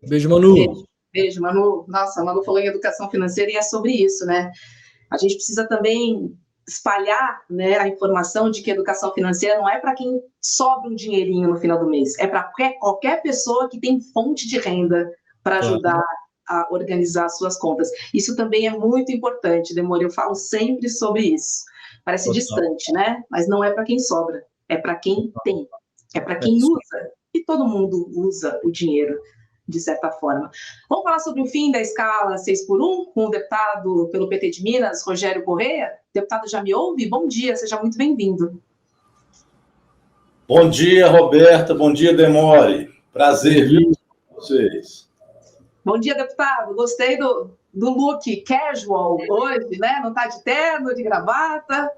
Beijo, Manu. Beijo, Manu. Nossa, a Manu falou em educação financeira e é sobre isso, né? A gente precisa também espalhar, né, a informação de que a educação financeira não é para quem sobra um dinheirinho no final do mês, é para qualquer pessoa que tem fonte de renda para ajudar a organizar suas contas. Isso também é muito importante, Demore, eu falo sempre sobre isso. Parece distante, né? Mas não é para quem sobra, é para quem tem, é para quem usa, e todo mundo usa o dinheiro, de certa forma. Vamos falar sobre o fim da escala 6x1, com o deputado pelo PT de Minas, Rogério Correia. Deputado, já me ouve? Bom dia, seja muito bem-vindo. Bom dia, Roberta. Bom dia, Demore. Prazer vir com vocês. Bom dia, deputado. Gostei do look casual hoje, né? Não está de terno, de gravata.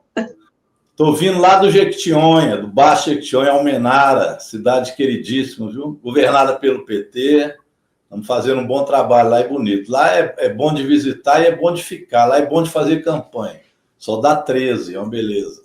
Estou vindo lá do Jequitinhonha, do Baixo Jequitinhonha, Almenara, cidade queridíssima, viu? Governada pelo PT. Estamos fazendo um bom trabalho lá, é bonito. Lá é bom de visitar e é bom de ficar. Lá é bom de fazer campanha. Só dá 13, é uma beleza.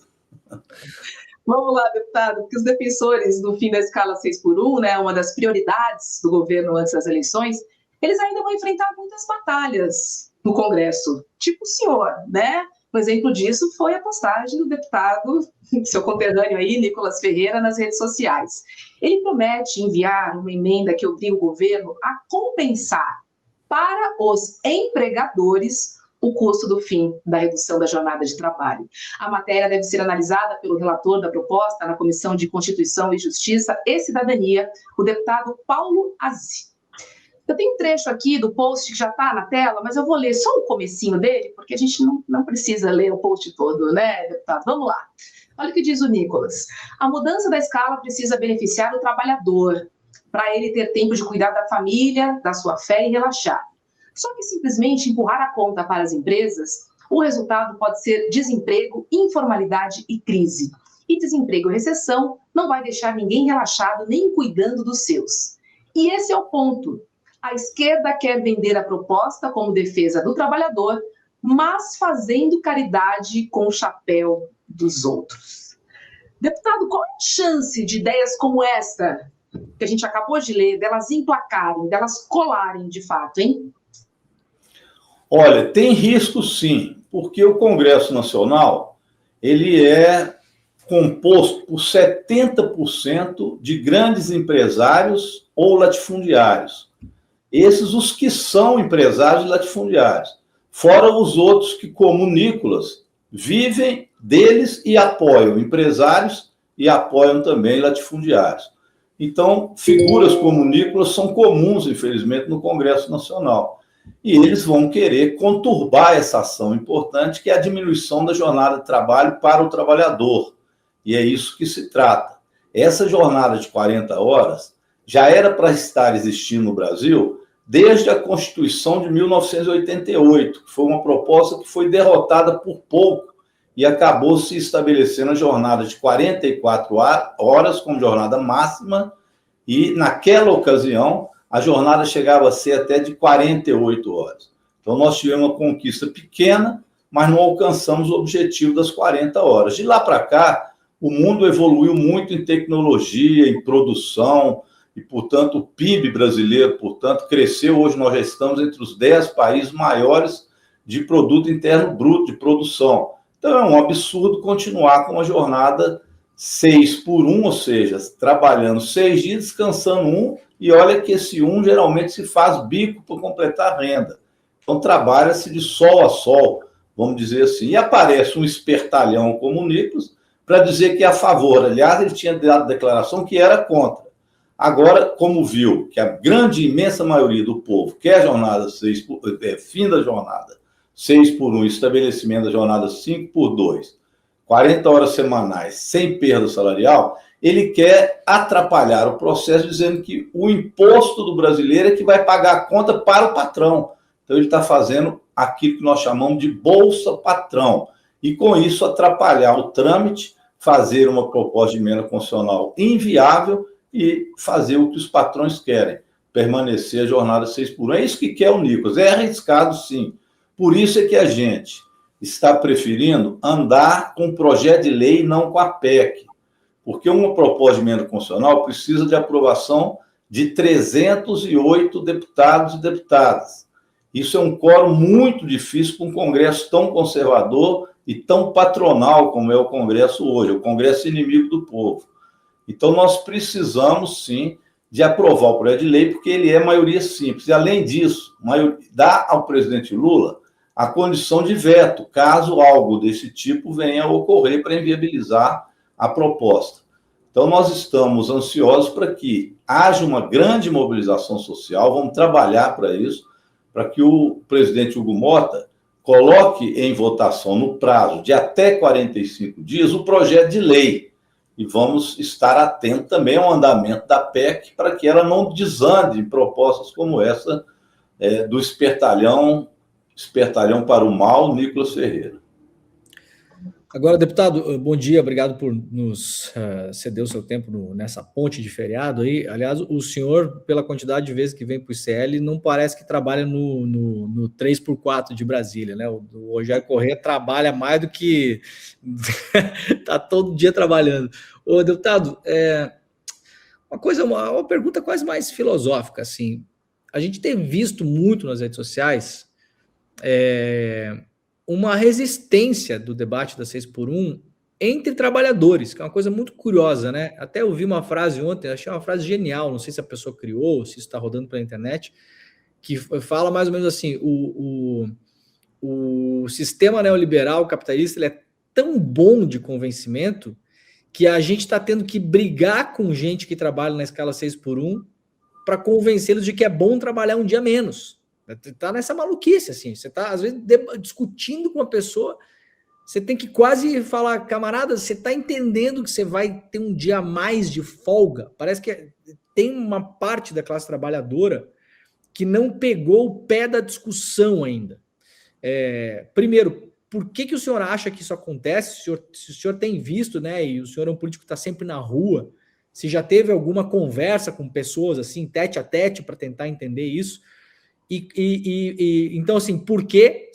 Vamos lá, deputado, porque os defensores do fim da escala 6x1, né, uma das prioridades do governo antes das eleições, eles ainda vão enfrentar muitas batalhas no Congresso, tipo o senhor, né? Um exemplo disso foi a postagem do deputado, seu conterrâneo aí, Nicolas Ferreira, nas redes sociais. Ele promete enviar uma emenda que obriga o governo a compensar para os empregadores o custo do fim da redução da jornada de trabalho. A matéria deve ser analisada pelo relator da proposta na Comissão de Constituição e Justiça e Cidadania, o deputado Paulo Azi. Eu tenho um trecho aqui do post que já está na tela, mas eu vou ler só o comecinho dele, porque a gente não precisa ler o post todo, né, deputado? Vamos lá. Olha o que diz o Nicolas. A mudança da escala precisa beneficiar o trabalhador, para ele ter tempo de cuidar da família, da sua fé e relaxar. Só que simplesmente empurrar a conta para as empresas, o resultado pode ser desemprego, informalidade e crise. E desemprego e recessão não vai deixar ninguém relaxado nem cuidando dos seus. E esse é o ponto. A esquerda quer vender a proposta como defesa do trabalhador, mas fazendo caridade com o chapéu dos outros. Deputado, qual é a chance de ideias como esta, que a gente acabou de ler, delas emplacarem, delas colarem de fato, hein? Olha, tem risco sim, porque o Congresso Nacional ele é composto por 70% de grandes empresários ou latifundiários. Esses os que são empresários e latifundiários. Fora os outros que, como o Nicolas, vivem deles e apoiam empresários e apoiam também latifundiários. Então, figuras como o Nicolas são comuns, infelizmente, no Congresso Nacional. E eles vão querer conturbar essa ação importante, que é a diminuição da jornada de trabalho para o trabalhador. E é isso que se trata. Essa jornada de 40 horas já era para estar existindo no Brasil desde a Constituição de 1988, que foi uma proposta que foi derrotada por pouco e acabou se estabelecendo a jornada de 44 horas como jornada máxima, e naquela ocasião a jornada chegava a ser até de 48 horas. Então nós tivemos uma conquista pequena, mas não alcançamos o objetivo das 40 horas. De lá para cá, o mundo evoluiu muito em tecnologia, em produção, e, portanto, o PIB brasileiro, portanto, cresceu. Hoje nós já estamos entre os 10 países maiores de produto interno bruto de produção. Então, é um absurdo continuar com uma jornada 6x1, ou seja, trabalhando 6 dias, descansando 1, e olha que esse 1 geralmente se faz bico para completar a renda. Então, trabalha-se de sol a sol, vamos dizer assim. E aparece um espertalhão como o Nicolas para dizer que é a favor. Aliás, ele tinha dado declaração que era contra. Agora, como viu que a grande, imensa maioria do povo quer jornada fim da jornada 6x1, estabelecimento da jornada 5x2, 40 horas semanais, sem perda salarial, ele quer atrapalhar o processo dizendo que o imposto do brasileiro é que vai pagar a conta para o patrão. Então, ele está fazendo aquilo que nós chamamos de bolsa patrão. E, com isso, atrapalhar o trâmite, fazer uma proposta de emenda constitucional inviável e fazer o que os patrões querem, permanecer a jornada 6x1. É isso que quer o Nicolas. É arriscado, sim. Por isso é que a gente está preferindo andar com o projeto de lei e não com a PEC. Porque uma proposta de emenda constitucional precisa de aprovação de 308 deputados e deputadas. Isso é um quórum muito difícil para um Congresso tão conservador e tão patronal como é o Congresso hoje, o Congresso inimigo do povo. Então, nós precisamos, sim, de aprovar o projeto de lei, porque ele é maioria simples. E, além disso, dá ao presidente Lula a condição de veto, caso algo desse tipo venha a ocorrer para inviabilizar a proposta. Então, nós estamos ansiosos para que haja uma grande mobilização social, vamos trabalhar para isso, para que o presidente Hugo Mota coloque em votação, no prazo de até 45 dias, o projeto de lei. E vamos estar atentos também ao andamento da PEC, para que ela não desande em propostas como essa do espertalhão para o mal, Nicolas Ferreira. Agora, deputado, bom dia, obrigado por nos ceder o seu tempo nessa ponte de feriado aí. Aliás, o senhor, pela quantidade de vezes que vem para o ICL, não parece que trabalha no 3x4 de Brasília, né? O Rogério Corrêa trabalha mais do que... está todo dia trabalhando. Ô, deputado, uma pergunta quase mais filosófica, assim. A gente tem visto muito nas redes sociais uma resistência do debate da 6x1 entre trabalhadores, que é uma coisa muito curiosa, né? Até ouvi uma frase ontem, achei uma frase genial, não sei se a pessoa criou, ou se isso está rodando pela internet, que fala mais ou menos assim, o sistema neoliberal capitalista ele é tão bom de convencimento que a gente está tendo que brigar com gente que trabalha na escala 6x1 para convencê-los de que é bom trabalhar um dia menos. Tá nessa maluquice, assim. Você tá, às vezes, discutindo com uma pessoa, você tem que quase falar, camarada, você tá entendendo que você vai ter um dia a mais de folga? Parece que tem uma parte da classe trabalhadora que não pegou o pé da discussão ainda. Primeiro, por que o senhor acha que isso acontece? Se o senhor tem visto, né, e o senhor é um político que está sempre na rua, se já teve alguma conversa com pessoas, assim, tete a tete, para tentar entender isso? Então, assim, por que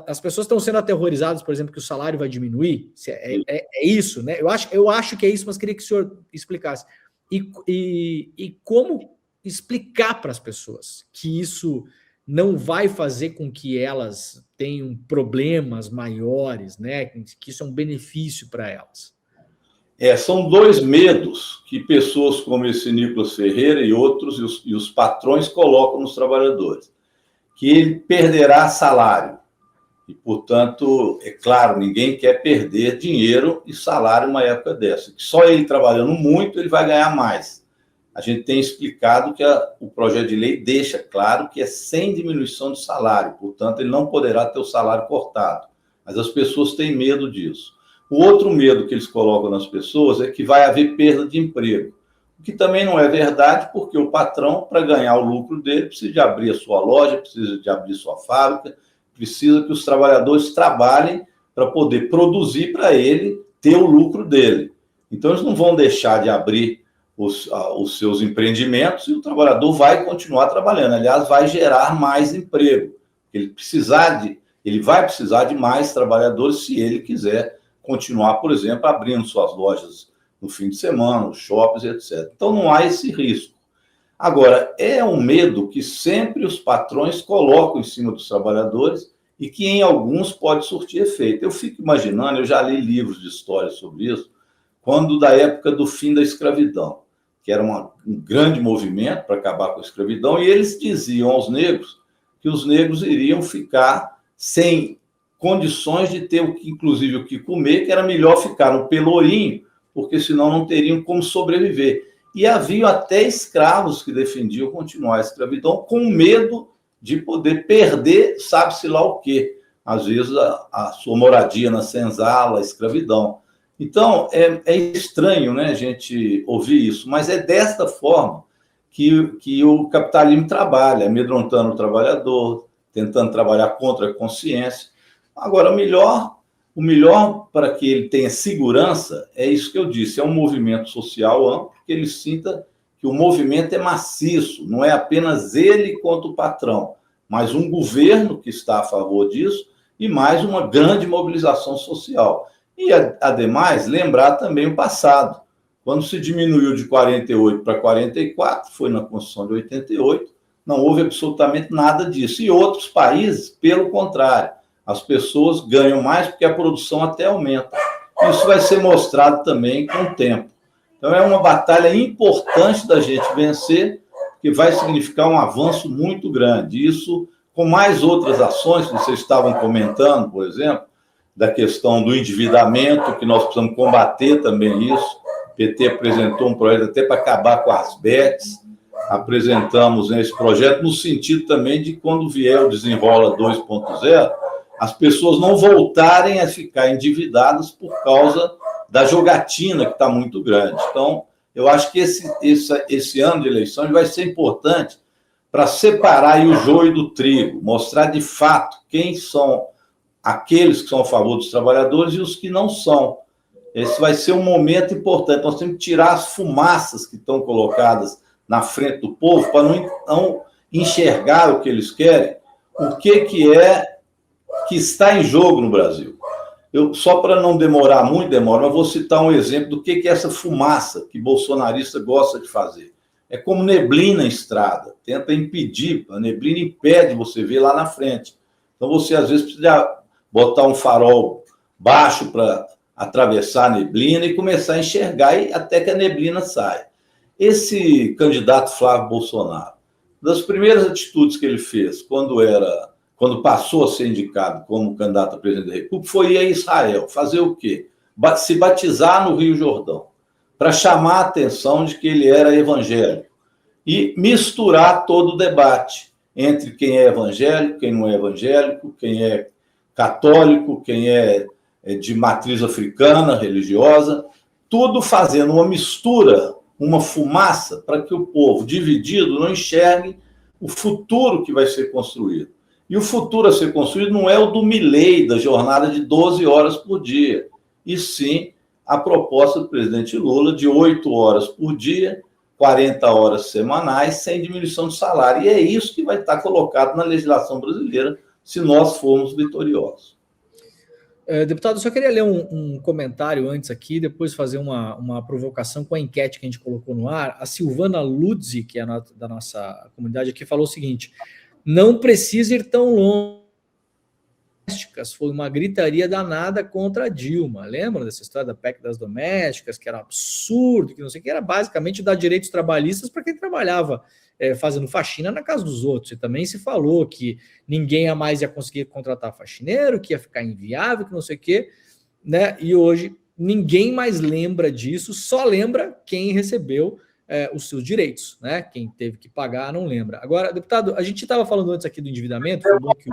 as pessoas estão sendo aterrorizadas, por exemplo, que o salário vai diminuir? É isso, né? Eu acho que é isso, mas queria que o senhor explicasse. E como explicar para as pessoas que isso não vai fazer com que elas tenham problemas maiores, né? Que isso é um benefício para elas. São dois medos que pessoas como esse Nicolas Ferreira e outros, e os patrões colocam nos trabalhadores. Que ele perderá salário. E, portanto, é claro, ninguém quer perder dinheiro e salário numa época dessa. Que só ele trabalhando muito, ele vai ganhar mais. A gente tem explicado que o projeto de lei deixa claro que é sem diminuição de salário. Portanto, ele não poderá ter o salário cortado. Mas as pessoas têm medo disso. O outro medo que eles colocam nas pessoas é que vai haver perda de emprego, o que também não é verdade, porque o patrão, para ganhar o lucro dele, precisa de abrir a sua loja, precisa de abrir sua fábrica, precisa que os trabalhadores trabalhem para poder produzir para ele ter o lucro dele. Então, eles não vão deixar de abrir os seus empreendimentos e o trabalhador vai continuar trabalhando. Aliás, vai gerar mais emprego. Ele vai precisar de mais trabalhadores se ele quiser continuar, por exemplo, abrindo suas lojas no fim de semana, os shoppings, etc. Então, não há esse risco. Agora, é um medo que sempre os patrões colocam em cima dos trabalhadores e que em alguns pode surtir efeito. Eu fico imaginando, eu já li livros de história sobre isso, quando da época do fim da escravidão, que era um grande movimento para acabar com a escravidão, e eles diziam aos negros que os negros iriam ficar sem condições de ter, inclusive, o que comer, que era melhor ficar no pelourinho, porque senão não teriam como sobreviver. E havia até escravos que defendiam continuar a escravidão com medo de poder perder, sabe-se lá o quê. Às vezes, a sua moradia na senzala, a escravidão. Então, é estranho, né, a gente ouvir isso, mas é desta forma que o capitalismo trabalha, amedrontando o trabalhador, tentando trabalhar contra a consciência. Agora, o melhor para que ele tenha segurança é isso que eu disse, é um movimento social amplo, que ele sinta que o movimento é maciço, não é apenas ele contra o patrão, mas um governo que está a favor disso e mais uma grande mobilização social. E, ademais, lembrar também o passado. Quando se diminuiu de 48 para 44, foi na Constituição de 88, não houve absolutamente nada disso. E outros países, pelo contrário, as pessoas ganham mais porque a produção até aumenta. Isso vai ser mostrado também com o tempo. Então, é uma batalha importante da gente vencer, que vai significar um avanço muito grande. Isso, com mais outras ações que vocês estavam comentando, por exemplo, da questão do endividamento, que nós precisamos combater também isso. O PT apresentou um projeto até para acabar com as bets. Apresentamos esse projeto no sentido também de quando vier o Desenrola 2.0, as pessoas não voltarem a ficar endividadas por causa da jogatina que está muito grande. Então, eu acho que esse ano de eleições vai ser importante para separar aí o joio do trigo, mostrar de fato quem são aqueles que são a favor dos trabalhadores e os que não são. Esse vai ser um momento importante. Nós temos que tirar as fumaças que estão colocadas na frente do povo para não enxergar o que eles querem, o que é que está em jogo no Brasil. Só para não demorar muito, mas vou citar um exemplo do que é essa fumaça que bolsonarista gosta de fazer. É como neblina em estrada, tenta impedir, a neblina impede você ver lá na frente. Então você, às vezes, precisa botar um farol baixo para atravessar a neblina e começar a enxergar até que a neblina saia. Esse candidato Flávio Bolsonaro, das primeiras atitudes que ele fez quando passou a ser indicado como candidato a presidente da República, foi ir a Israel. Fazer o quê? Se batizar no Rio Jordão, para chamar a atenção de que ele era evangélico e misturar todo o debate entre quem é evangélico, quem não é evangélico, quem é católico, quem é de matriz africana, religiosa, tudo fazendo uma mistura, uma fumaça, para que o povo dividido não enxergue o futuro que vai ser construído. E o futuro a ser construído não é o do Milei, da jornada de 12 horas por dia, e sim a proposta do presidente Lula de 8 horas por dia, 40 horas semanais, sem diminuição de salário. E é isso que vai estar colocado na legislação brasileira, se nós formos vitoriosos. Deputado, eu só queria ler um comentário antes aqui, depois fazer uma provocação com a enquete que a gente colocou no ar. A Silvana Ludzi, que é da nossa comunidade aqui, falou o seguinte: não precisa ir tão longe. Foi uma gritaria danada contra a Dilma. Lembra dessa história da PEC das domésticas, que era um absurdo, que não sei o que, era basicamente dar direitos trabalhistas para quem trabalhava fazendo faxina na casa dos outros. E também se falou que ninguém mais ia conseguir contratar faxineiro, que ia ficar inviável, que não sei o quê, né? E hoje ninguém mais lembra disso, só lembra quem recebeu os seus direitos, né? Quem teve que pagar não lembra. Agora, deputado, a gente estava falando antes aqui do endividamento, foi bom que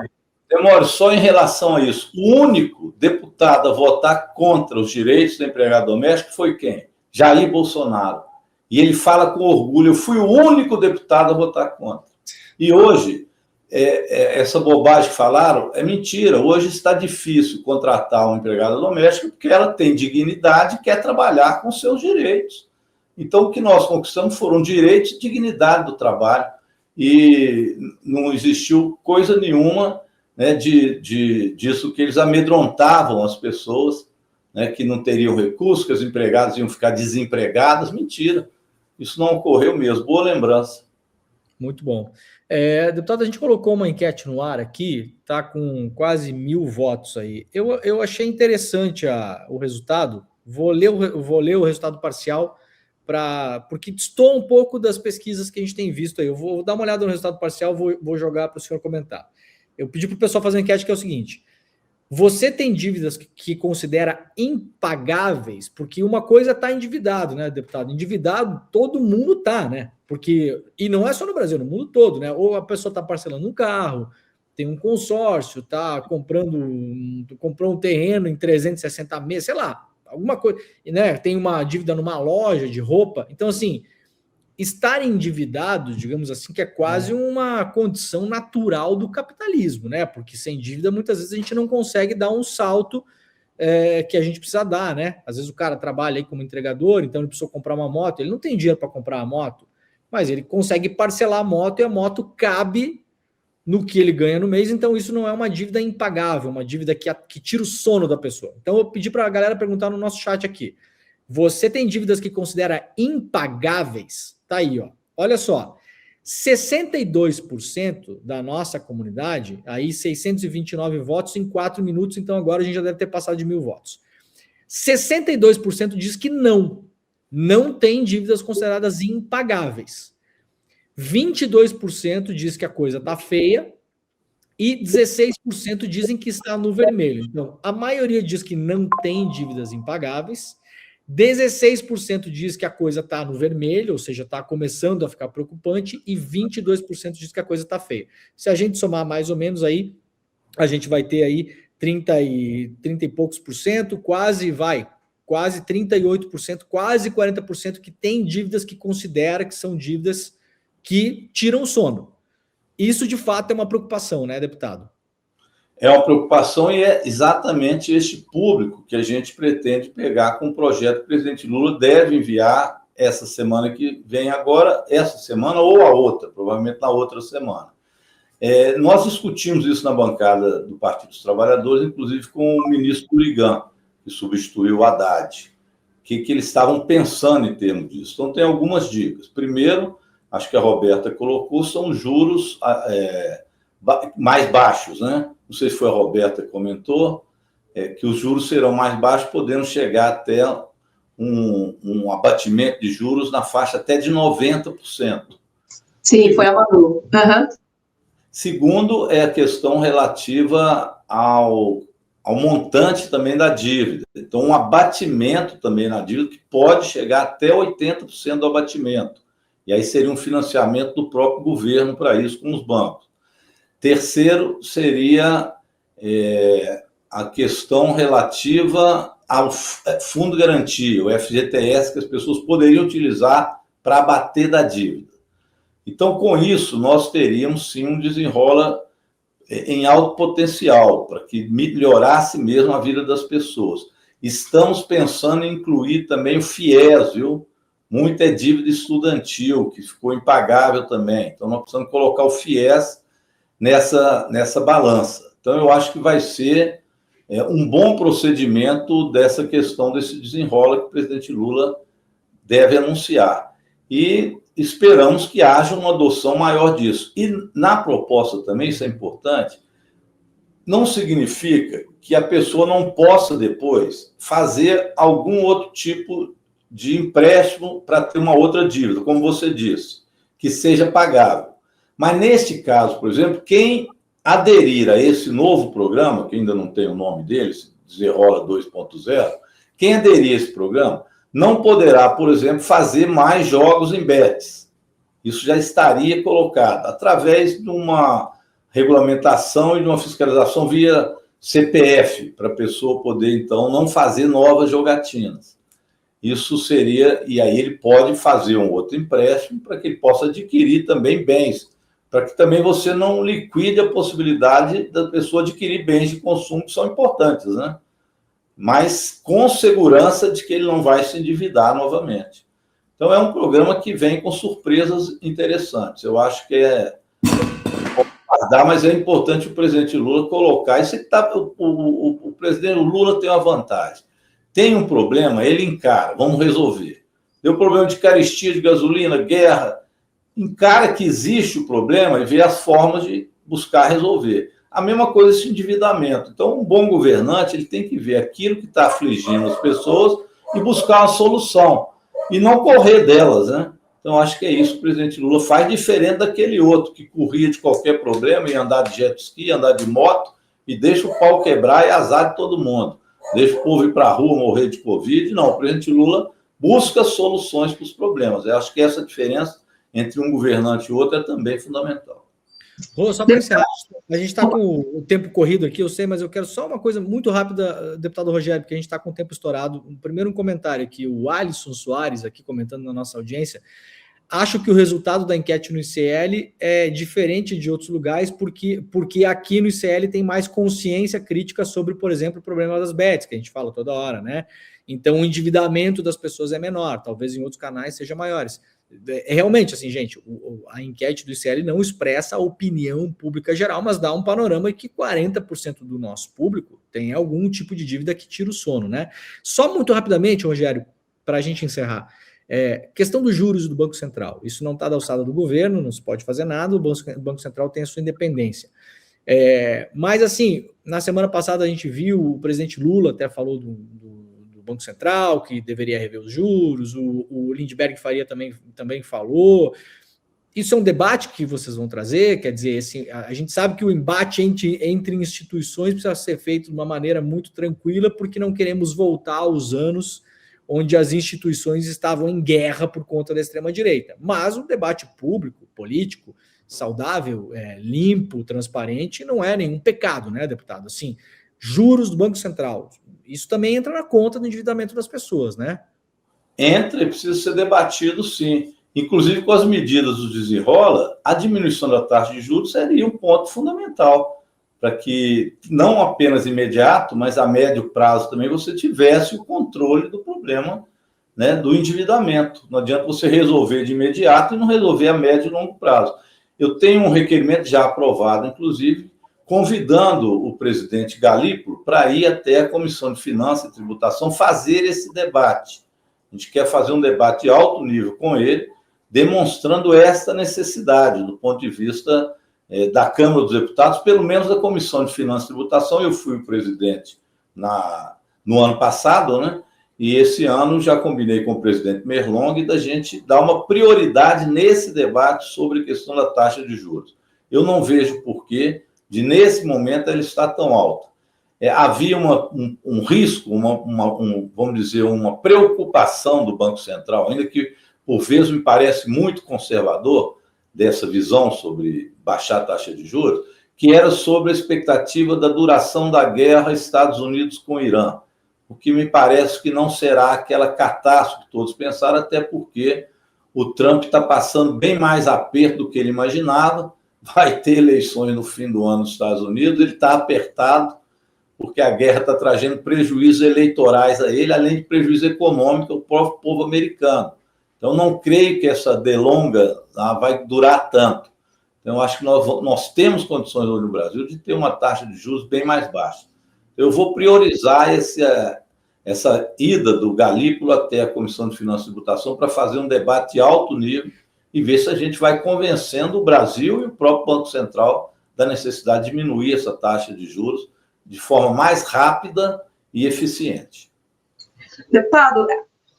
Demore, só em relação a isso, o único deputado a votar contra os direitos do empregado doméstico foi quem? Jair Bolsonaro. E ele fala com orgulho: eu fui o único deputado a votar contra. E hoje, essa bobagem que falaram é mentira. Hoje está difícil contratar uma empregada doméstica porque ela tem dignidade e quer trabalhar com seus direitos. Então, o que nós conquistamos foram direitos e dignidade do trabalho. E não existiu coisa nenhuma, né, disso que eles amedrontavam as pessoas, né, que não teriam recursos, que as empregadas iam ficar desempregadas. Mentira. Isso não ocorreu mesmo. Boa lembrança. Muito bom. Deputado, a gente colocou uma enquete no ar aqui, está com quase 1.000 votos aí. Eu achei interessante o resultado, vou ler o resultado parcial, porque destoa um pouco das pesquisas que a gente tem visto aí. Eu vou dar uma olhada no resultado parcial, vou jogar para o senhor comentar. Eu pedi para o pessoal fazer uma enquete que é o seguinte: você tem dívidas que considera impagáveis? Porque uma coisa está endividado, né, deputado? Endividado todo mundo está, né? E não é só no Brasil, no mundo todo, né? Ou a pessoa está parcelando um carro, tem um consórcio, está comprou um terreno em 360 meses, sei lá, alguma coisa, né? Tem uma dívida numa loja de roupa. Então, assim, estar endividado, digamos assim, que é quase uma condição natural do capitalismo, né? Porque sem dívida, muitas vezes a gente não consegue dar um salto que a gente precisa dar, né? Às vezes o cara trabalha aí como entregador, então ele precisa comprar uma moto, ele não tem dinheiro para comprar a moto, mas ele consegue parcelar a moto e a moto cabe no que ele ganha no mês, então isso não é uma dívida impagável, uma dívida que tira o sono da pessoa. Então eu pedi para a galera perguntar no nosso chat aqui: você tem dívidas que considera impagáveis? Tá aí, ó. Olha só, 62% da nossa comunidade, aí 629 votos em 4 minutos, então agora a gente já deve ter passado de 1.000 votos. 62% diz que não tem dívidas consideradas impagáveis. 22% diz que a coisa está feia e 16% dizem que está no vermelho. Então, a maioria diz que não tem dívidas impagáveis, 16% diz que a coisa está no vermelho, ou seja, está começando a ficar preocupante, e 22% diz que a coisa está feia. Se a gente somar mais ou menos aí, a gente vai ter aí 30 e poucos por cento, quase 38%, quase 40% que tem dívidas que considera que são dívidas que tiram o sono. Isso, de fato, é uma preocupação, né, deputado? É uma preocupação e é exatamente este público que a gente pretende pegar com o projeto que o presidente Lula deve enviar essa semana que vem agora, essa semana ou a outra, provavelmente na outra semana. Nós discutimos isso na bancada do Partido dos Trabalhadores, inclusive com o ministro Urigan, que substituiu o Haddad. O que eles estavam pensando em termos disso? Então, tem algumas dicas. Primeiro, acho que a Roberta colocou, são juros mais baixos, né? Não sei se foi a Roberta que comentou, que os juros serão mais baixos, podendo chegar até um abatimento de juros na faixa até de 90%. Sim, foi a Manu. Uhum. Segundo, é a questão relativa ao montante também da dívida. Então, um abatimento também na dívida que pode chegar até 80% do abatimento. E aí seria um financiamento do próprio governo para isso com os bancos. Terceiro seria a questão relativa ao Fundo de Garantia, o FGTS, que as pessoas poderiam utilizar para abater da dívida. Então, com isso, nós teríamos, sim, um desenrola em alto potencial, para que melhorasse mesmo a vida das pessoas. Estamos pensando em incluir também o FIES, viu? Muita é dívida estudantil, que ficou impagável também. Então, nós precisamos colocar o FIES nessa balança. Então, eu acho que vai ser um bom procedimento dessa questão, desse desenrola que o presidente Lula deve anunciar. E esperamos que haja uma adoção maior disso. E na proposta também, isso é importante, não significa que a pessoa não possa depois fazer algum outro tipo de empréstimo para ter uma outra dívida, como você disse, que seja pagável. Mas, neste caso, por exemplo, quem aderir a esse novo programa, que ainda não tem o nome dele, Desenrola 2.0, quem aderir a esse programa não poderá, por exemplo, fazer mais jogos em bets. Isso já estaria colocado através de uma regulamentação e de uma fiscalização via CPF, para a pessoa poder, então, não fazer novas jogatinas. Isso seria, e aí ele pode fazer um outro empréstimo para que ele possa adquirir também bens, para que também você não liquide a possibilidade da pessoa adquirir bens de consumo que são importantes, né? Mas com segurança de que ele não vai se endividar novamente. Então, é um programa que vem com surpresas interessantes. Eu acho que mas é importante o presidente Lula colocar. Isso que o presidente Lula tem uma vantagem. Tem um problema, ele encara, vamos resolver. Deu problema de carestia de gasolina, guerra. encara que existe o problema e vê as formas de buscar resolver. A mesma coisa esse endividamento. Então, um bom governante ele tem que ver aquilo que está afligindo as pessoas e buscar uma solução, e não correr delas, né? Então, acho que é isso que o presidente Lula faz, diferente daquele outro que corria de qualquer problema e andar de jet ski, andar de moto, e deixa o pau quebrar e azar de todo mundo. Deixa o povo ir para a rua morrer de Covid. Não, o presidente Lula busca soluções para os problemas. Eu acho que essa diferença entre um governante e outro é também fundamental. Rô, só para encerrar, a gente está com o tempo corrido aqui, eu sei, mas eu quero só uma coisa muito rápida, deputado Rogério, porque a gente está com o tempo estourado. Primeiro, um comentário aqui, o Alisson Soares, aqui comentando na nossa audiência. Acho que o resultado da enquete no ICL é diferente de outros lugares, porque aqui no ICL tem mais consciência crítica sobre, por exemplo, o problema das bets, que a gente fala toda hora, né? Então, o endividamento das pessoas é menor, talvez em outros canais seja maiores. Realmente, assim, gente, a enquete do ICL não expressa a opinião pública geral, mas dá um panorama que 40% do nosso público tem algum tipo de dívida que tira o sono, né? Só muito rapidamente, Rogério, para a gente encerrar. Questão dos juros do Banco Central. Isso não está da alçada do governo, não se pode fazer nada, o Banco Central tem a sua independência. Mas, assim, na semana passada a gente viu, o presidente Lula até falou do Banco Central, que deveria rever os juros, o Lindbergh Faria também falou. Isso é um debate que vocês vão trazer, quer dizer, assim, a gente sabe que o embate entre instituições precisa ser feito de uma maneira muito tranquila, porque não queremos voltar aos anos onde as instituições estavam em guerra por conta da extrema-direita. Mas um debate público, político, saudável, limpo, transparente, não é nenhum pecado, né, deputado? Assim, juros do Banco Central, isso também entra na conta do endividamento das pessoas, né? Entra e precisa ser debatido, sim. Inclusive, com as medidas do desenrola, a diminuição da taxa de juros seria um ponto fundamental para que, não apenas imediato, mas a médio prazo também, você tivesse o controle do problema, né, do endividamento. Não adianta você resolver de imediato e não resolver a médio e longo prazo. Eu tenho um requerimento já aprovado, inclusive, convidando o presidente Galípolo para ir até a Comissão de Finanças e Tributação fazer esse debate. A gente quer fazer um debate de alto nível com ele, demonstrando esta necessidade do ponto de vista da Câmara dos Deputados, pelo menos da Comissão de Finanças e Tributação. Eu fui o presidente no ano passado, né? E esse ano já combinei com o presidente Merlong da gente dar uma prioridade nesse debate sobre a questão da taxa de juros. Eu não vejo porquê de, nesse momento, ela estar tão alta. Havia um risco, vamos dizer, uma preocupação do Banco Central, ainda que, por vezes, me parece muito conservador, dessa visão sobre baixar a taxa de juros, que era sobre a expectativa da duração da guerra Estados Unidos com o Irã, o que me parece que não será aquela catástrofe que todos pensaram, até porque o Trump está passando bem mais aperto do que ele imaginava, vai ter eleições no fim do ano nos Estados Unidos, ele está apertado, porque a guerra está trazendo prejuízos eleitorais a ele, além de prejuízo econômico ao próprio povo americano. Então, não creio que essa delonga vai durar tanto. Então, acho que nós temos condições hoje no Brasil de ter uma taxa de juros bem mais baixa. Eu vou priorizar essa ida do Galípolo até a Comissão de Finanças e Tributação para fazer um debate de alto nível e ver se a gente vai convencendo o Brasil e o próprio Banco Central da necessidade de diminuir essa taxa de juros de forma mais rápida e eficiente. Deputado,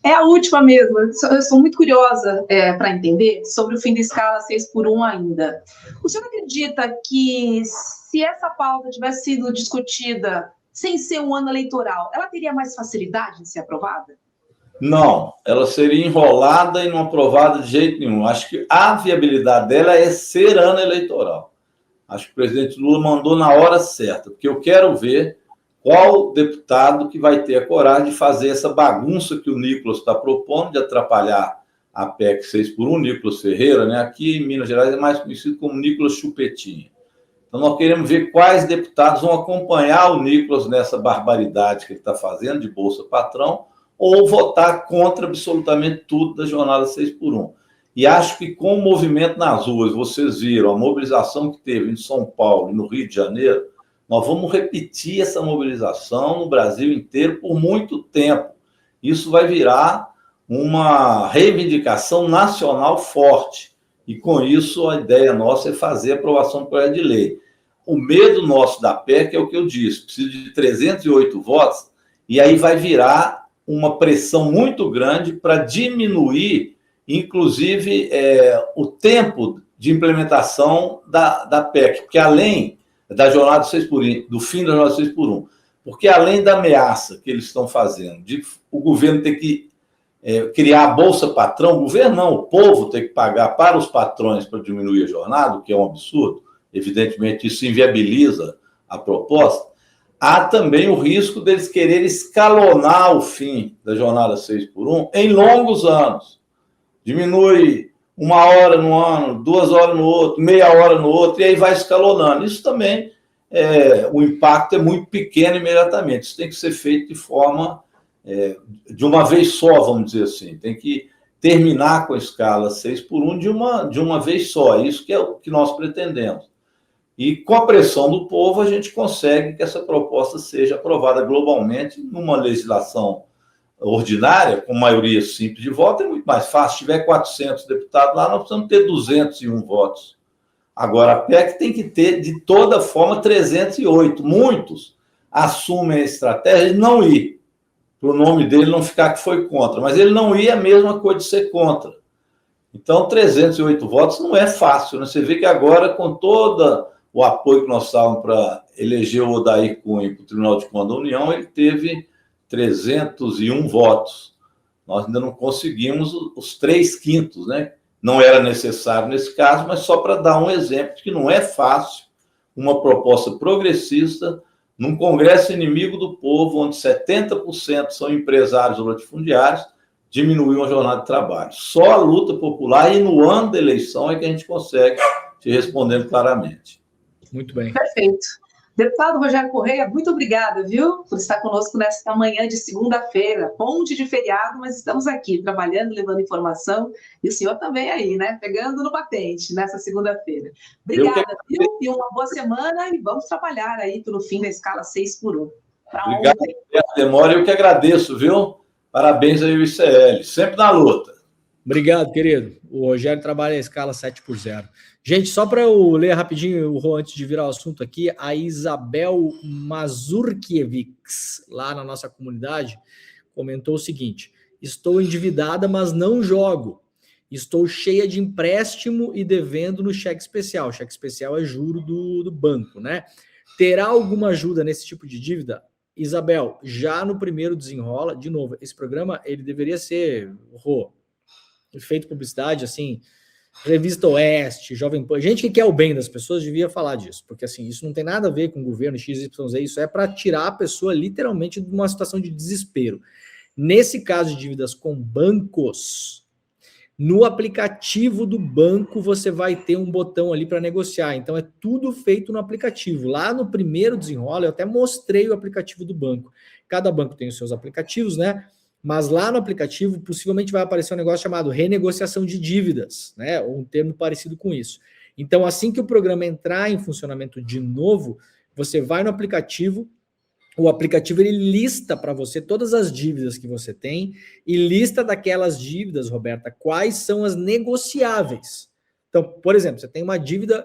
é a última mesmo. Eu sou muito curiosa para entender sobre o fim da escala 6x1 ainda. O senhor acredita que, se essa pauta tivesse sido discutida sem ser um ano eleitoral, ela teria mais facilidade de ser aprovada? Não, ela seria enrolada e não aprovada de jeito nenhum. Acho que a viabilidade dela é ser ano eleitoral. Acho que o presidente Lula mandou na hora certa, porque eu quero ver qual deputado que vai ter a coragem de fazer essa bagunça que o Nicolas está propondo, de atrapalhar a PEC 6x1, Nicolas Ferreira, né? Aqui em Minas Gerais é mais conhecido como Nicolas Chupetinha. Então, nós queremos ver quais deputados vão acompanhar o Nicolas nessa barbaridade que ele está fazendo de Bolsa Patrão, ou votar contra absolutamente tudo da jornada 6x1. E acho que, com o movimento nas ruas, vocês viram a mobilização que teve em São Paulo e no Rio de Janeiro, nós vamos repetir essa mobilização no Brasil inteiro por muito tempo. Isso vai virar uma reivindicação nacional forte. e com isso a ideia nossa é fazer a aprovação do projeto de lei. O medo nosso da PEC é o que eu disse, precisa de 308 votos, e aí vai virar uma pressão muito grande para diminuir, inclusive, o tempo de implementação da PEC, porque além da jornada 6 por 1, do fim da jornada 6 por 1, porque além da ameaça que eles estão fazendo, de o governo ter que criar a Bolsa Patrão, o governo não, o povo ter que pagar para os patrões para diminuir a jornada, o que é um absurdo, evidentemente isso inviabiliza a proposta. Há também o risco deles quererem escalonar o fim da jornada 6 por 1 em longos anos. Diminui 1 hora no ano, 2 horas no outro, meia hora no outro, e aí vai escalonando. Isso também, o impacto é muito pequeno imediatamente. Isso tem que ser feito de forma, de uma vez só, vamos dizer assim. Tem que terminar com a escala 6 por 1 de uma vez só. Isso que é o que nós pretendemos. E com a pressão do povo, a gente consegue que essa proposta seja aprovada globalmente numa legislação ordinária, com maioria simples de voto, é muito mais fácil. Se tiver 400 deputados lá, nós precisamos ter 201 votos. Agora, a PEC tem que ter, de toda forma, 308. Muitos assumem a estratégia de não ir, para o nome dele não ficar que foi contra. Mas ele não ir é a mesma coisa de ser contra. Então, 308 votos não é fácil, né? Você vê que agora, com todo o apoio que nós estávamos para eleger o Odair Cunha para o Tribunal de Contas da União, ele teve 301 votos. Nós ainda não conseguimos os 3/5, né? Não era necessário nesse caso, mas só para dar um exemplo de que não é fácil uma proposta progressista num Congresso inimigo do povo, onde 70% são empresários ou latifundiários, diminuir uma jornada de trabalho. Só a luta popular e no ano da eleição é que a gente consegue te respondendo claramente. Muito bem. Perfeito. Deputado Rogério Correia, muito obrigada, viu, por estar conosco nesta manhã de segunda-feira, ponte de feriado, mas estamos aqui trabalhando, levando informação, e o senhor também aí, né, pegando no batente nessa segunda-feira. Obrigada, viu, e uma boa semana, e vamos trabalhar aí pelo fim da escala 6 por 1. Obrigado, Demora, eu que agradeço, viu? Parabéns aí, o ICL, sempre na luta. Obrigado, querido. O Rogério trabalha a escala 7 por 0. Gente, só para eu ler rapidinho, antes de virar o assunto aqui, a Isabel Mazurkiewicz, lá na nossa comunidade, comentou o seguinte: estou endividada, mas não jogo. Estou cheia de empréstimo e devendo no cheque especial. O cheque especial é juro do banco, né? Terá alguma ajuda nesse tipo de dívida? Isabel, já no primeiro desenrola, de novo, esse programa, ele deveria ser, feito publicidade, assim, Revista Oeste, Jovem Pan, gente que quer o bem das pessoas devia falar disso, porque assim, isso não tem nada a ver com o governo XYZ, isso é para tirar a pessoa literalmente de uma situação de desespero. Nesse caso de dívidas com bancos, no aplicativo do banco você vai ter um botão ali para negociar, então é tudo feito no aplicativo. Lá no primeiro desenrola, eu até mostrei o aplicativo do banco. Cada banco tem os seus aplicativos, né? Mas lá no aplicativo, possivelmente vai aparecer um negócio chamado renegociação de dívidas, né? Ou um termo parecido com isso. Então, assim que o programa entrar em funcionamento de novo, você vai no aplicativo, o aplicativo ele lista para você todas as dívidas que você tem e lista daquelas dívidas, Roberta, quais são as negociáveis. Então, por exemplo, você tem uma dívida,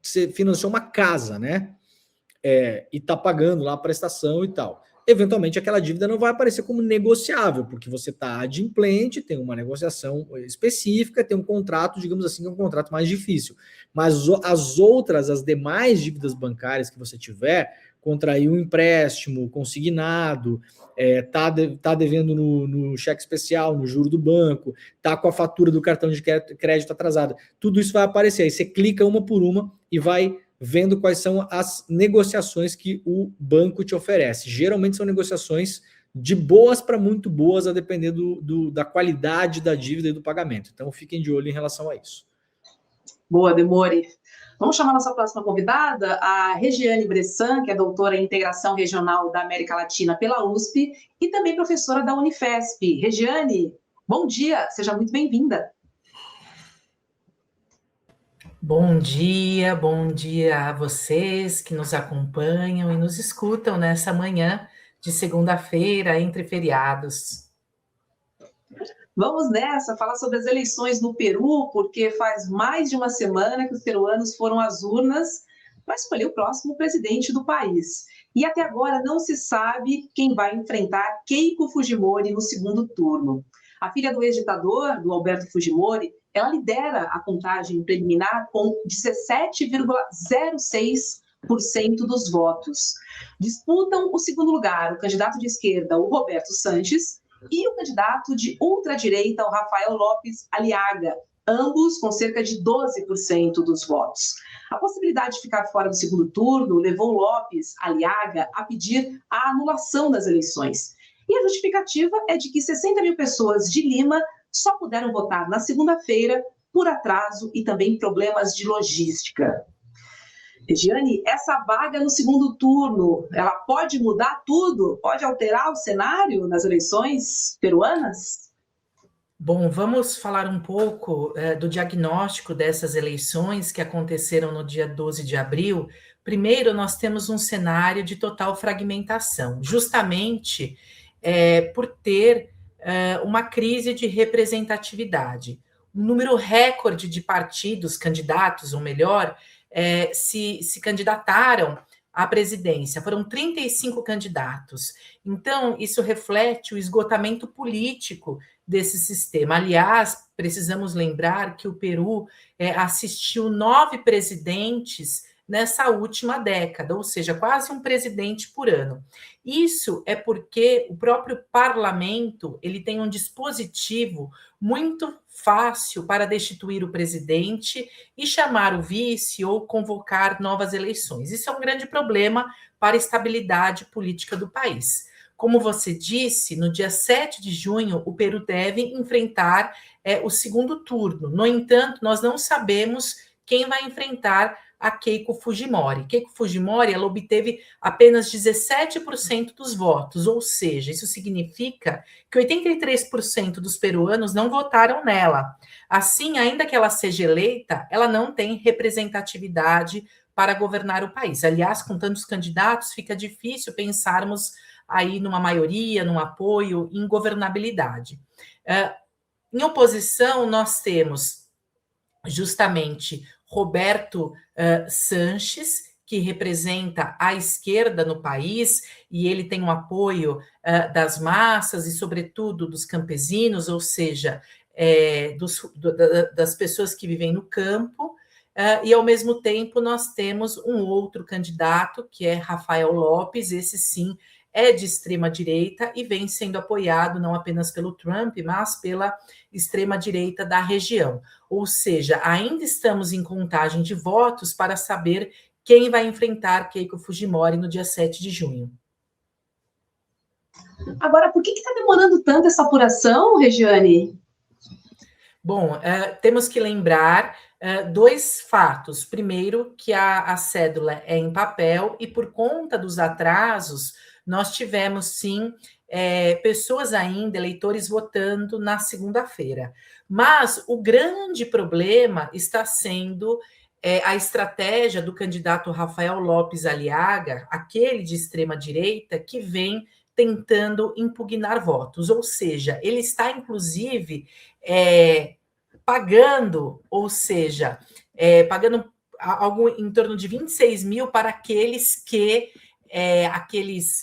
você financiou uma casa, né? E está pagando lá a prestação e tal. Eventualmente aquela dívida não vai aparecer como negociável, porque você está adimplente, tem uma negociação específica, tem um contrato, digamos assim, que é um contrato mais difícil. Mas as demais dívidas bancárias que você tiver, contraiu um empréstimo consignado, tá devendo no cheque especial, no juro do banco, tá com a fatura do cartão de crédito atrasada, tudo isso vai aparecer. Aí você clica uma por uma e vai vendo quais são as negociações que o banco te oferece. Geralmente são negociações de boas para muito boas, a depender da qualidade da dívida e do pagamento. Então, fiquem de olho em relação a isso. Boa, Demore. Vamos chamar nossa próxima convidada, a Regiane Bressan, que é doutora em Integração Regional da América Latina pela USP e também professora da Unifesp. Regiane, bom dia, seja muito bem-vinda. Bom dia a vocês que nos acompanham e nos escutam nessa manhã de segunda-feira, entre feriados. Vamos nessa, falar sobre as eleições no Peru, porque faz mais de uma semana que os peruanos foram às urnas para escolher o próximo presidente do país. E até agora não se sabe quem vai enfrentar Keiko Fujimori no segundo turno. A filha do ex-ditador, do Alberto Fujimori, ela lidera a contagem preliminar com 17,06% dos votos. Disputam o segundo lugar o candidato de esquerda, o Roberto Sanches, e o candidato de ultradireita, o Rafael Lopes Aliaga, ambos com cerca de 12% dos votos. A possibilidade de ficar fora do segundo turno levou Lopes Aliaga a pedir a anulação das eleições. E a justificativa é de que 60 mil pessoas de Lima só puderam votar na segunda-feira por atraso e também problemas de logística. Regiane, essa vaga no segundo turno, ela pode mudar tudo? Pode alterar o cenário nas eleições peruanas? Bom, vamos falar um pouco do diagnóstico dessas eleições que aconteceram no dia 12 de abril. Primeiro, nós temos um cenário de total fragmentação, justamente por ter uma crise de representatividade. Um número recorde de partidos, candidatos, ou melhor, se candidataram à presidência. Foram 35 candidatos. Então, isso reflete o esgotamento político desse sistema. Aliás, precisamos lembrar que o Peru assistiu 9 presidentes nessa última década, ou seja, quase um presidente por ano. Isso é porque o próprio parlamento ele tem um dispositivo muito fácil para destituir o presidente e chamar o vice ou convocar novas eleições. Isso é um grande problema para a estabilidade política do país. Como você disse, no dia 7 de junho, o Peru deve enfrentar o segundo turno. No entanto, nós não sabemos quem vai enfrentar a Keiko Fujimori. Keiko Fujimori, ela obteve apenas 17% dos votos, ou seja, isso significa que 83% dos peruanos não votaram nela. Assim, ainda que ela seja eleita, ela não tem representatividade para governar o país. Aliás, com tantos candidatos, fica difícil pensarmos aí numa maioria, num apoio, em governabilidade. Em oposição, nós temos justamente Roberto Sanches, que representa a esquerda no país, e ele tem um apoio das massas e, sobretudo, dos campesinos, ou seja, das pessoas que vivem no campo, e, ao mesmo tempo, nós temos um outro candidato, que é Rafael Lopes, esse sim é de extrema-direita e vem sendo apoiado não apenas pelo Trump, mas pela extrema-direita da região. Ou seja, ainda estamos em contagem de votos para saber quem vai enfrentar Keiko Fujimori no dia 7 de junho. Agora, por que está demorando tanto essa apuração, Regiane? Bom, temos que lembrar 2 fatos. Primeiro, que a cédula é em papel e, por conta dos atrasos, nós tivemos, sim, pessoas ainda, eleitores, votando na segunda-feira. Mas o grande problema está sendo a estratégia do candidato Rafael Lopes Aliaga, aquele de extrema-direita, que vem tentando impugnar votos. Ou seja, ele está, inclusive, pagando, ou seja, pagando algo em torno de 26 mil para aqueles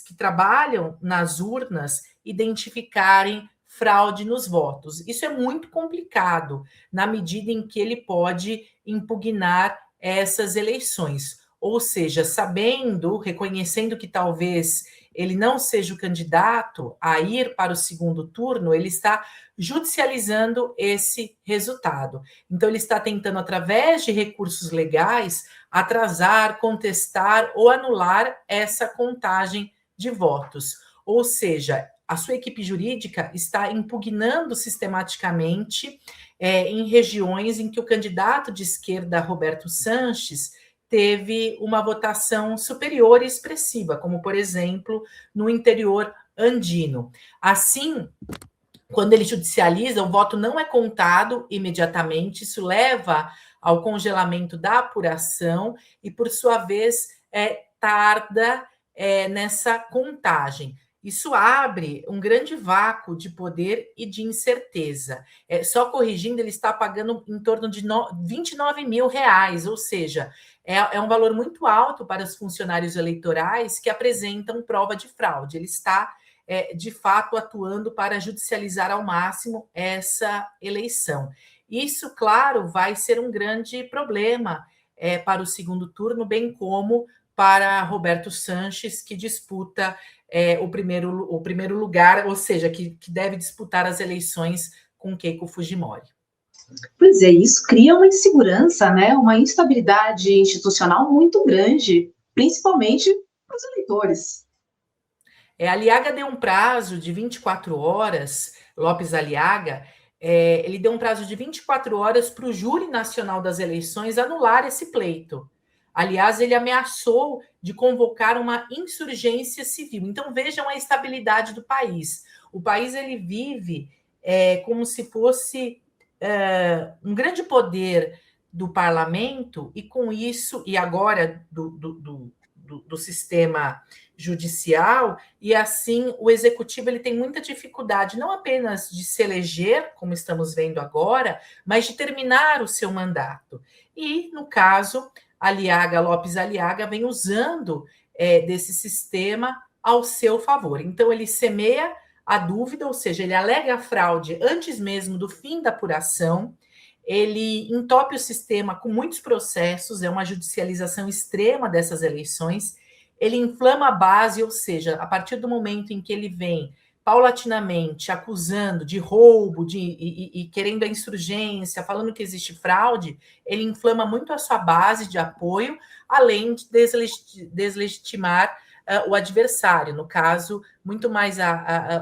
que trabalham nas urnas identificarem fraude nos votos. Isso é muito complicado, na medida em que ele pode impugnar essas eleições. Ou seja, sabendo, reconhecendo que talvez ele não seja o candidato a ir para o segundo turno, ele está judicializando esse resultado. Então, ele está tentando, através de recursos legais, atrasar, contestar ou anular essa contagem de votos. Ou seja, a sua equipe jurídica está impugnando sistematicamente em regiões em que o candidato de esquerda, Roberto Sanches, teve uma votação superior e expressiva, como, por exemplo, no interior andino. Assim, quando ele judicializa, o voto não é contado imediatamente, isso leva ao congelamento da apuração e, por sua vez, tarda nessa contagem. isso abre um grande vácuo de poder e de incerteza. Só corrigindo, ele está pagando em torno de R$29 mil, ou seja, é um valor muito alto para os funcionários eleitorais que apresentam prova de fraude. Ele está, de fato, atuando para judicializar ao máximo essa eleição. Isso, claro, vai ser um grande problema para o segundo turno, bem como para Roberto Sanches, que disputa o primeiro lugar, ou seja, que deve disputar as eleições com Keiko Fujimori. Pois é, isso cria uma insegurança, né? Uma instabilidade institucional muito grande, principalmente para os eleitores. Aliaga deu um prazo de 24 horas, Lopes Aliaga, ele deu um prazo de 24 horas para o Júri Nacional das Eleições anular esse pleito. Aliás, ele ameaçou de convocar uma insurgência civil. Então, vejam a estabilidade do país. O país ele vive como se fosse um grande poder do parlamento, e com isso, e agora do sistema judicial, e assim o executivo ele tem muita dificuldade, não apenas de se eleger, como estamos vendo agora, mas de terminar o seu mandato. E, no caso, Lopes Aliaga vem usando desse sistema ao seu favor. Então, ele semeia a dúvida, ou seja, ele alega a fraude antes mesmo do fim da apuração, ele entope o sistema com muitos processos, é uma judicialização extrema dessas eleições, ele inflama a base, ou seja, a partir do momento em que ele vem paulatinamente acusando de roubo e querendo a insurgência, falando que existe fraude, ele inflama muito a sua base de apoio, além de deslegitimar o adversário, no caso, muito mais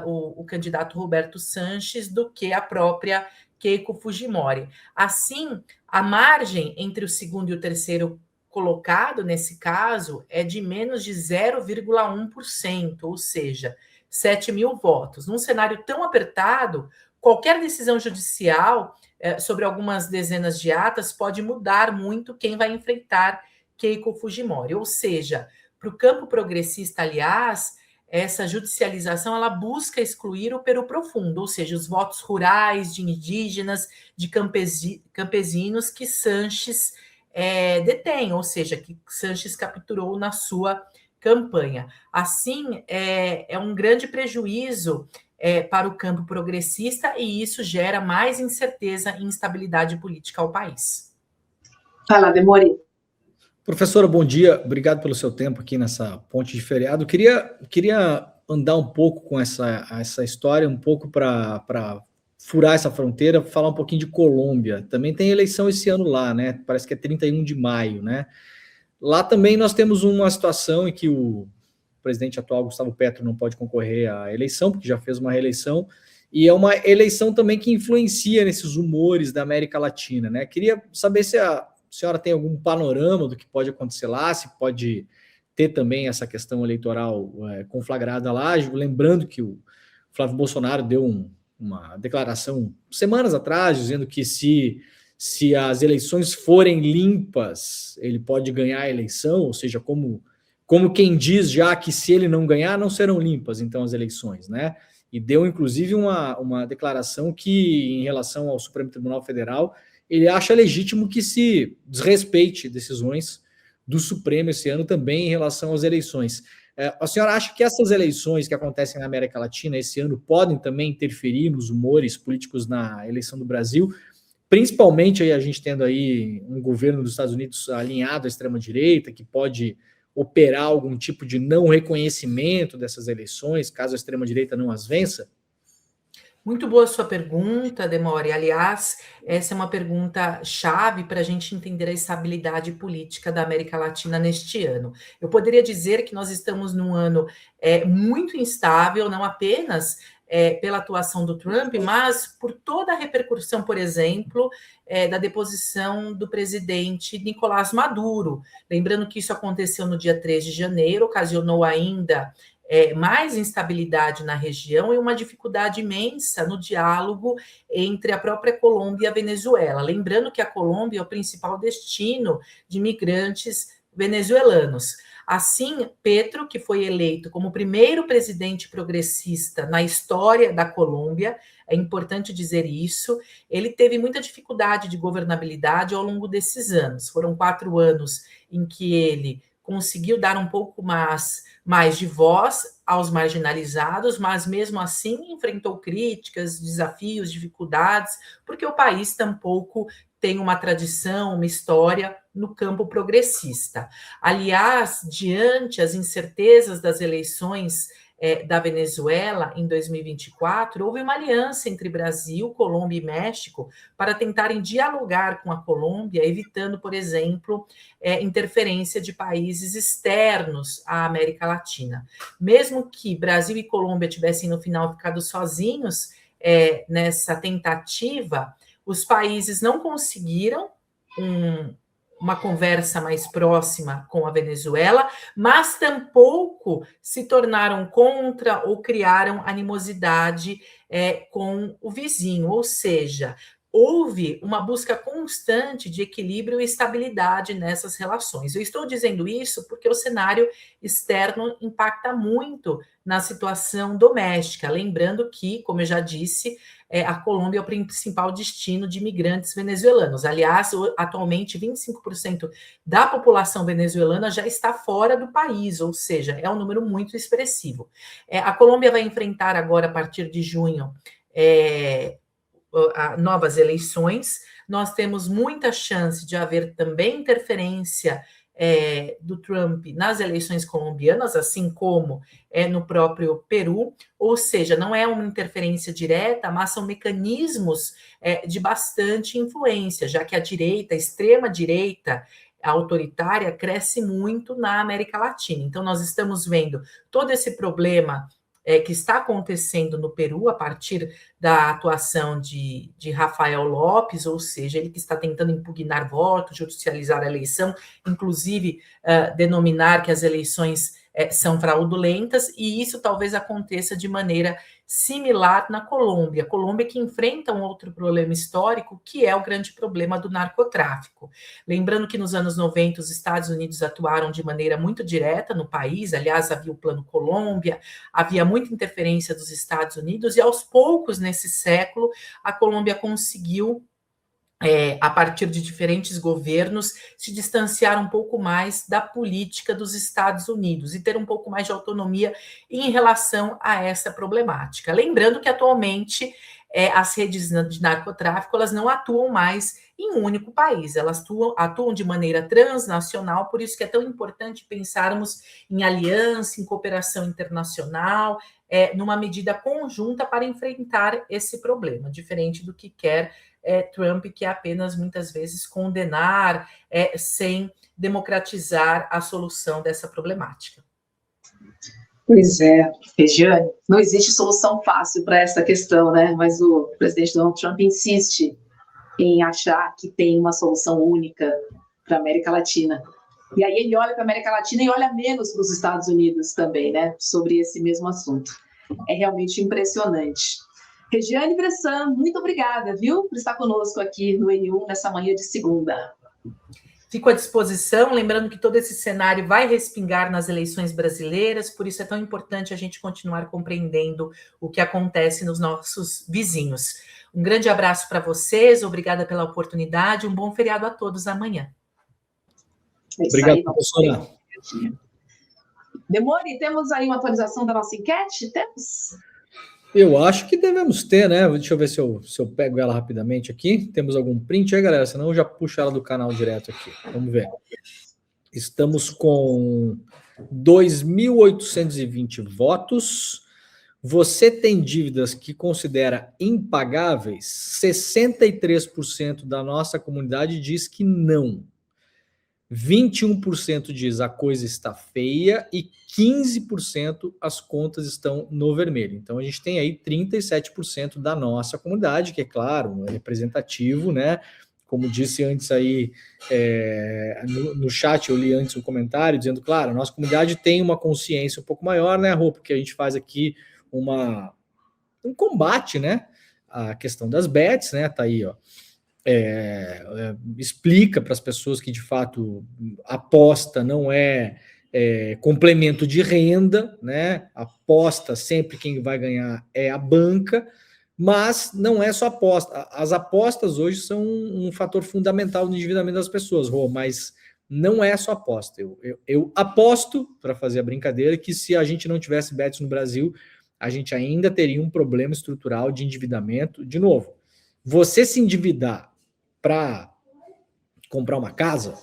o candidato Roberto Sanches do que a própria Keiko Fujimori. Assim, a margem entre o segundo e o terceiro colocado, nesse caso, é de menos de 0,1%, ou seja, 7 mil votos. Num cenário tão apertado, qualquer decisão judicial sobre algumas dezenas de atas pode mudar muito quem vai enfrentar Keiko Fujimori. Ou seja, para o campo progressista, aliás, essa judicialização ela busca excluir o Peru Profundo, ou seja, os votos rurais, de indígenas, de campesinos que Sanches detém, ou seja, que Sanches capturou na sua campanha. Assim, é um grande prejuízo para o campo progressista, e isso gera mais incerteza e instabilidade política ao país. Vai lá, Demori. Professora, bom dia. Obrigado pelo seu tempo aqui nessa ponte de feriado. Queria andar um pouco com essa história, um pouco para furar essa fronteira, falar um pouquinho de Colômbia. Também tem eleição esse ano lá, né? Parece que é 31 de maio, né? Lá também nós temos uma situação em que o presidente atual, Gustavo Petro, não pode concorrer à eleição, porque já fez uma reeleição, e é uma eleição também que influencia nesses humores da América Latina, né? Queria saber se a senhora tem algum panorama do que pode acontecer lá, se pode ter também essa questão eleitoral conflagrada lá, lembrando que o Flávio Bolsonaro deu uma declaração semanas atrás, dizendo que se as eleições forem limpas, ele pode ganhar a eleição, ou seja, como quem diz já que se ele não ganhar, não serão limpas, então, as eleições, né? E deu, inclusive, uma declaração que, em relação ao Supremo Tribunal Federal, ele acha legítimo que se desrespeite decisões do Supremo esse ano também em relação às eleições. A senhora acha que essas eleições que acontecem na América Latina esse ano podem também interferir nos humores políticos na eleição do Brasil? Principalmente aí a gente tendo aí um governo dos Estados Unidos alinhado à extrema-direita, que pode operar algum tipo de não reconhecimento dessas eleições, caso a extrema-direita não as vença? Muito boa sua pergunta, Demori. Aliás, essa é uma pergunta chave para a gente entender a estabilidade política da América Latina neste ano. Eu poderia dizer que nós estamos num ano muito instável, não apenas pela atuação do Trump, mas por toda a repercussão, por exemplo, da deposição do presidente Nicolás Maduro. Lembrando que isso aconteceu no dia 3 de janeiro, ocasionou ainda mais instabilidade na região e uma dificuldade imensa no diálogo entre a própria Colômbia e a Venezuela. Lembrando que a Colômbia é o principal destino de migrantes venezuelanos. Assim, Petro, que foi eleito como o primeiro presidente progressista na história da Colômbia, é importante dizer isso, ele teve muita dificuldade de governabilidade ao longo desses anos. Foram 4 anos em que ele conseguiu dar um pouco mais de voz aos marginalizados, mas mesmo assim enfrentou críticas, desafios, dificuldades, porque o país tampouco tem uma tradição, uma história no campo progressista. Aliás, diante as incertezas das eleições da Venezuela em 2024, houve uma aliança entre Brasil, Colômbia e México para tentarem dialogar com a Colômbia, evitando, por exemplo, interferência de países externos à América Latina. Mesmo que Brasil e Colômbia tivessem, no final, ficado sozinhos nessa tentativa, os países não conseguiram uma conversa mais próxima com a Venezuela, mas tampouco se tornaram contra ou criaram animosidade com o vizinho, ou seja, houve uma busca constante de equilíbrio e estabilidade nessas relações. Eu estou dizendo isso porque o cenário externo impacta muito na situação doméstica, lembrando que, como eu já disse, a Colômbia é o principal destino de imigrantes venezuelanos. Aliás, atualmente, 25% da população venezuelana já está fora do país, ou seja, é um número muito expressivo. A Colômbia vai enfrentar agora, a partir de junho, novas eleições. Nós temos muita chance de haver também interferência do Trump nas eleições colombianas, assim como no próprio Peru, ou seja, não é uma interferência direta, mas são mecanismos de bastante influência, já que a direita, a extrema-direita autoritária, cresce muito na América Latina. Então, nós estamos vendo todo esse problema que está acontecendo no Peru a partir da atuação de Rafael Lopes, ou seja, ele que está tentando impugnar votos, judicializar a eleição, inclusive denominar que as eleições são fraudulentas, e isso talvez aconteça de maneira similar na Colômbia. Colômbia que enfrenta um outro problema histórico, que é o grande problema do narcotráfico. Lembrando que nos anos 90 os Estados Unidos atuaram de maneira muito direta no país, aliás, havia o Plano Colômbia, havia muita interferência dos Estados Unidos, e aos poucos, nesse século, a Colômbia conseguiu, a partir de diferentes governos, se distanciar um pouco mais da política dos Estados Unidos e ter um pouco mais de autonomia em relação a essa problemática. Lembrando que, atualmente, as redes de narcotráfico elas não atuam mais em um único país, elas atuam de maneira transnacional, por isso que é tão importante pensarmos em aliança, em cooperação internacional, numa medida conjunta para enfrentar esse problema, diferente do que quer Trump, que é apenas, muitas vezes, condenar sem democratizar a solução dessa problemática. Pois é, Regiane, não existe solução fácil para essa questão, né? Mas o presidente Donald Trump insiste em achar que tem uma solução única para a América Latina. E aí ele olha para a América Latina e olha menos para os Estados Unidos também, né? Sobre esse mesmo assunto. É realmente impressionante. Regiane Bressan, muito obrigada, viu, por estar conosco aqui no N1 nessa manhã de segunda. Fico à disposição, lembrando que todo esse cenário vai respingar nas eleições brasileiras, por isso é tão importante a gente continuar compreendendo o que acontece nos nossos vizinhos. Um grande abraço para vocês, obrigada pela oportunidade, um bom feriado a todos amanhã. Obrigado, professora. Demore, temos aí uma atualização da nossa enquete? Temos? Eu acho que devemos ter, né? Deixa eu ver se eu pego ela rapidamente aqui. Temos algum print aí, galera? Senão eu já puxo ela do canal direto aqui. Vamos ver. Estamos com 2.820 votos. Você tem dívidas que considera impagáveis? 63% da nossa comunidade diz que não. 21% diz a coisa está feia e 15% as contas estão no vermelho. Então, a gente tem aí 37% da nossa comunidade, que é claro, é representativo, né? Como disse antes aí no chat, eu li antes um comentário dizendo, claro, a nossa comunidade tem uma consciência um pouco maior, né, Rô? Porque a gente faz aqui um combate, né? A questão das bets, né? Tá aí, ó. Explica para as pessoas que de fato aposta não é complemento de renda, né? Aposta sempre quem vai ganhar é a banca, mas não é só aposta. As apostas hoje são um fator fundamental no endividamento das pessoas, Rô, mas não é só aposta. Eu aposto, para fazer a brincadeira, que se a gente não tivesse bets no Brasil, a gente ainda teria um problema estrutural de endividamento. De novo, você se endividar para comprar uma casa,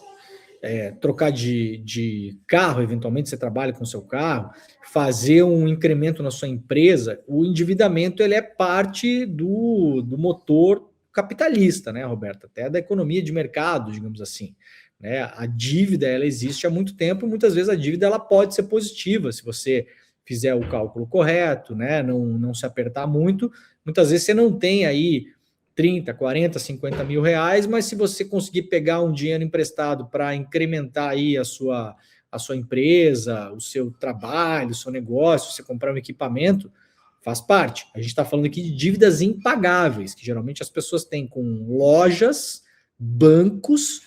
trocar de carro, eventualmente você trabalha com o seu carro, fazer um incremento na sua empresa, o endividamento ele é parte do motor capitalista, né, Roberto? Até da economia de mercado, digamos assim. Né? A dívida ela existe há muito tempo, e muitas vezes a dívida ela pode ser positiva, se você fizer o cálculo correto, né? Não se apertar muito. Muitas vezes você não tem aí 30, 40, 50 mil reais, mas se você conseguir pegar um dinheiro emprestado para incrementar aí a sua empresa, o seu trabalho, o seu negócio, você comprar um equipamento, faz parte. A gente está falando aqui de dívidas impagáveis, que geralmente as pessoas têm com lojas, bancos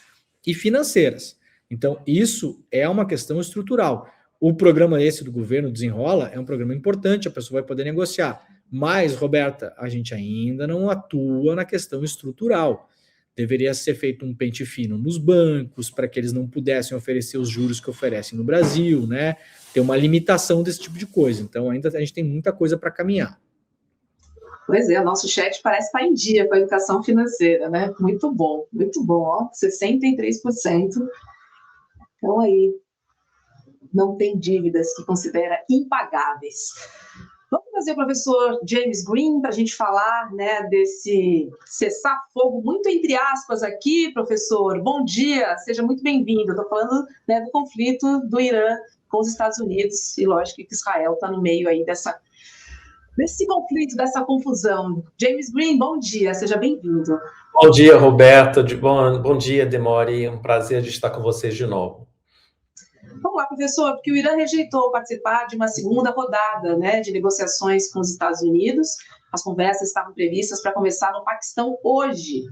e financeiras. Então, isso é uma questão estrutural. O programa esse do governo Desenrola é um programa importante, a pessoa vai poder negociar. Mas, Roberta, a gente ainda não atua na questão estrutural. Deveria ser feito um pente fino nos bancos, para que eles não pudessem oferecer os juros que oferecem no Brasil, né? Ter uma limitação desse tipo de coisa. Então, ainda a gente tem muita coisa para caminhar. Pois é, o nosso chat parece estar em dia com a educação financeira, né? Muito bom, ó, 63%. Então, aí, não tem dívidas que considera impagáveis. Vamos trazer o professor James Green para a gente falar, né, desse cessar-fogo, muito entre aspas aqui, professor. Bom dia, seja muito bem-vindo. Estou falando, né, do conflito do Irã com os Estados Unidos, e lógico que Israel está no meio aí desse conflito, dessa confusão. James Green, bom dia, seja bem-vindo. Bom dia, Roberto. Bom dia, Demore. Um prazer de estar com vocês de novo. Vamos lá, professor, porque o Irã rejeitou participar de uma segunda rodada, né, de negociações com os Estados Unidos. As conversas estavam previstas para começar no Paquistão hoje.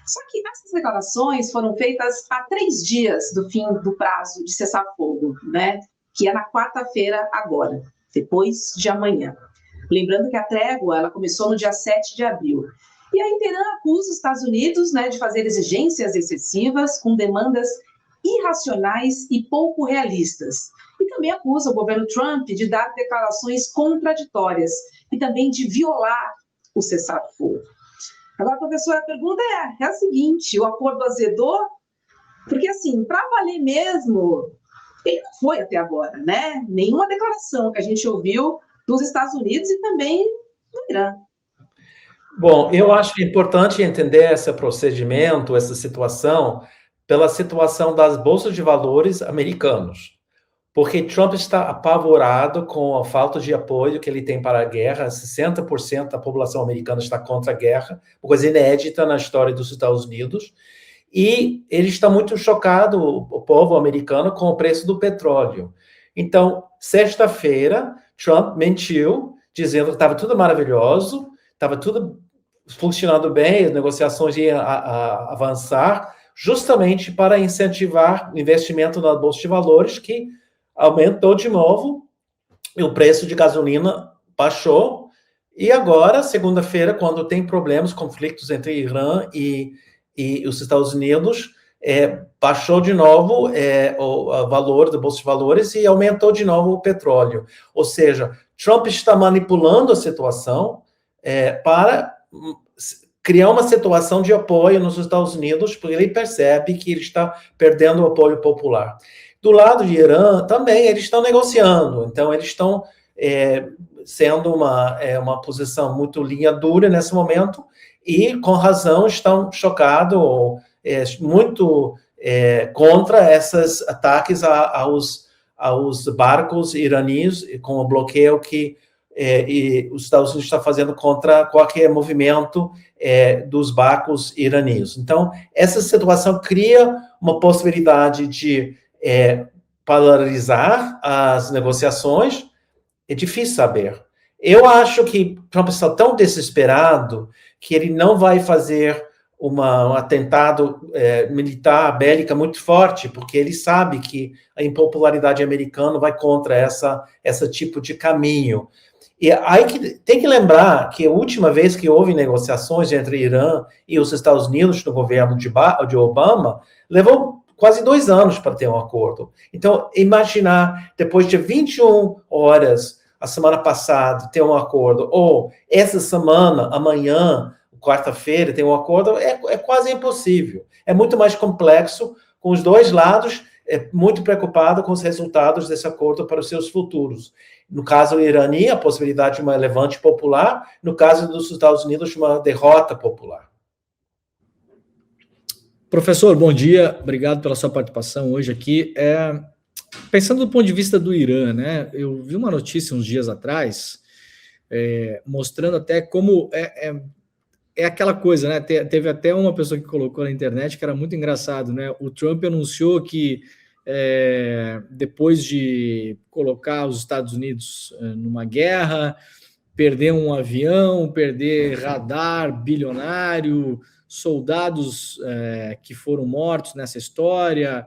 Só que essas declarações foram feitas há 3 dias do fim do prazo de cessar-fogo, né, que é na quarta-feira agora, depois de amanhã. Lembrando que a trégua ela começou no dia 7 de abril. E a Teherã acusa os Estados Unidos, né, de fazer exigências excessivas com demandas irracionais e pouco realistas. E também acusa o governo Trump de dar declarações contraditórias e também de violar o cessar-fogo. Agora, professor, a pergunta é a seguinte: o acordo azedou? Porque, assim, para valer mesmo, ele não foi até agora, né? Nenhuma declaração que a gente ouviu dos Estados Unidos e também do Irã. Bom, eu acho importante entender esse procedimento, essa situação, pela situação das bolsas de valores americanos. Porque Trump está apavorado com a falta de apoio que ele tem para a guerra. 60% da população americana está contra a guerra, uma coisa inédita na história dos Estados Unidos. E ele está muito chocado, o povo americano, com o preço do petróleo. Então, sexta-feira, Trump mentiu, dizendo que estava tudo maravilhoso, estava tudo funcionando bem, as negociações iam avançar, justamente para incentivar o investimento na Bolsa de Valores, que aumentou de novo, e o preço de gasolina baixou, e agora, segunda-feira, quando tem problemas, conflitos entre Irã e os Estados Unidos, baixou de novo o valor da Bolsa de Valores e aumentou de novo o petróleo. Ou seja, Trump está manipulando a situação para criar uma situação de apoio nos Estados Unidos, porque ele percebe que ele está perdendo o apoio popular. Do lado de Irã, também, eles estão negociando. Então, eles estão sendo uma posição muito linha dura nesse momento e, com razão, estão chocados, muito contra esses ataques aos barcos iranianos, com o bloqueio que os Estados Unidos estão fazendo contra qualquer movimento dos barcos iranianos. Então, essa situação cria uma possibilidade de polarizar as negociações. É difícil saber. Eu acho que Trump está tão desesperado que ele não vai fazer um atentado militar, bélica muito forte, porque ele sabe que a impopularidade americana vai contra esse tipo de caminho. E aí tem que lembrar que a última vez que houve negociações entre Irã e os Estados Unidos no governo de Obama, levou quase 2 anos para ter um acordo. Então, imaginar, depois de 21 horas, a semana passada, ter um acordo, ou essa semana, amanhã, quarta-feira, ter um acordo, é quase impossível. É muito mais complexo, com os dois lados, muito preocupado com os resultados desse acordo para os seus futuros. No caso iraniano, a possibilidade de uma levante popular, no caso dos Estados Unidos, uma derrota popular. Professor, bom dia, obrigado pela sua participação hoje aqui. Pensando do ponto de vista do Irã, né, eu vi uma notícia uns dias atrás, mostrando até como é aquela coisa, né, teve até uma pessoa que colocou na internet que era muito engraçado, né, o Trump anunciou que depois de colocar os Estados Unidos numa guerra, perder um avião, perder radar bilionário, soldados que foram mortos nessa história,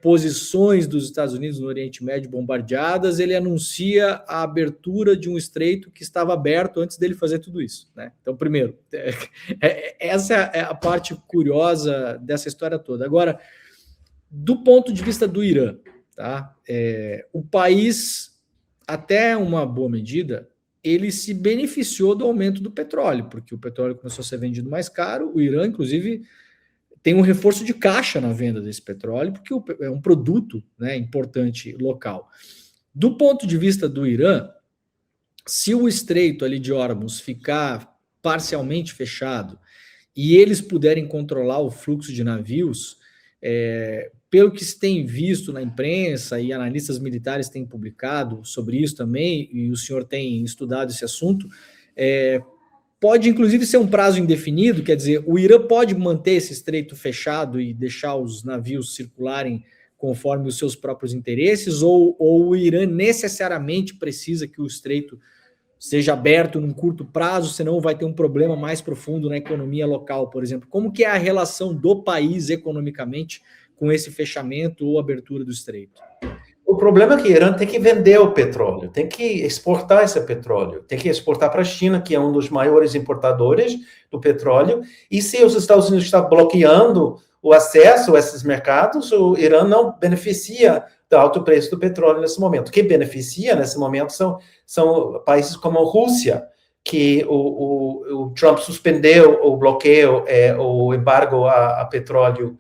posições dos Estados Unidos no Oriente Médio bombardeadas, ele anuncia a abertura de um estreito que estava aberto antes dele fazer tudo isso, né? Então, primeiro, essa é a parte curiosa dessa história toda. Agora, do ponto de vista do Irã, tá? O país, até uma boa medida, ele se beneficiou do aumento do petróleo, porque o petróleo começou a ser vendido mais caro, o Irã, inclusive, tem um reforço de caixa na venda desse petróleo, porque é um produto, né, importante local. Do ponto de vista do Irã, se o estreito ali de Hormuz ficar parcialmente fechado e eles puderem controlar o fluxo de navios, pelo que se tem visto na imprensa e analistas militares têm publicado sobre isso também, e o senhor tem estudado esse assunto, pode inclusive ser um prazo indefinido, quer dizer, o Irã pode manter esse estreito fechado e deixar os navios circularem conforme os seus próprios interesses, ou o Irã necessariamente precisa que o estreito seja aberto num curto prazo, senão vai ter um problema mais profundo na economia local, por exemplo. Como que é a relação do país economicamente com esse fechamento ou abertura do estreito? O problema é que o Irã tem que vender o petróleo, tem que exportar esse petróleo, tem que exportar para a China, que é um dos maiores importadores do petróleo, e se os Estados Unidos estão bloqueando o acesso a esses mercados, o Irã não beneficia do alto preço do petróleo nesse momento. Quem beneficia nesse momento são países como a Rússia, que o Trump suspendeu o bloqueio, o embargo a petróleo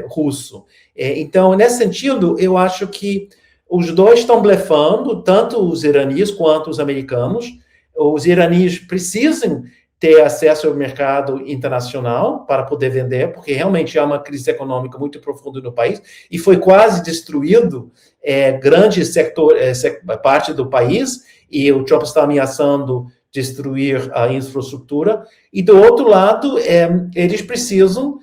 russo. Então, nesse sentido, eu acho que os dois estão blefando, tanto os iraníes quanto os americanos. Os iraníes precisam ter acesso ao mercado internacional para poder vender, porque realmente há uma crise econômica muito profunda no país, e foi quase destruído grande parte do país, e o Trump está ameaçando destruir a infraestrutura. E, do outro lado, eles precisam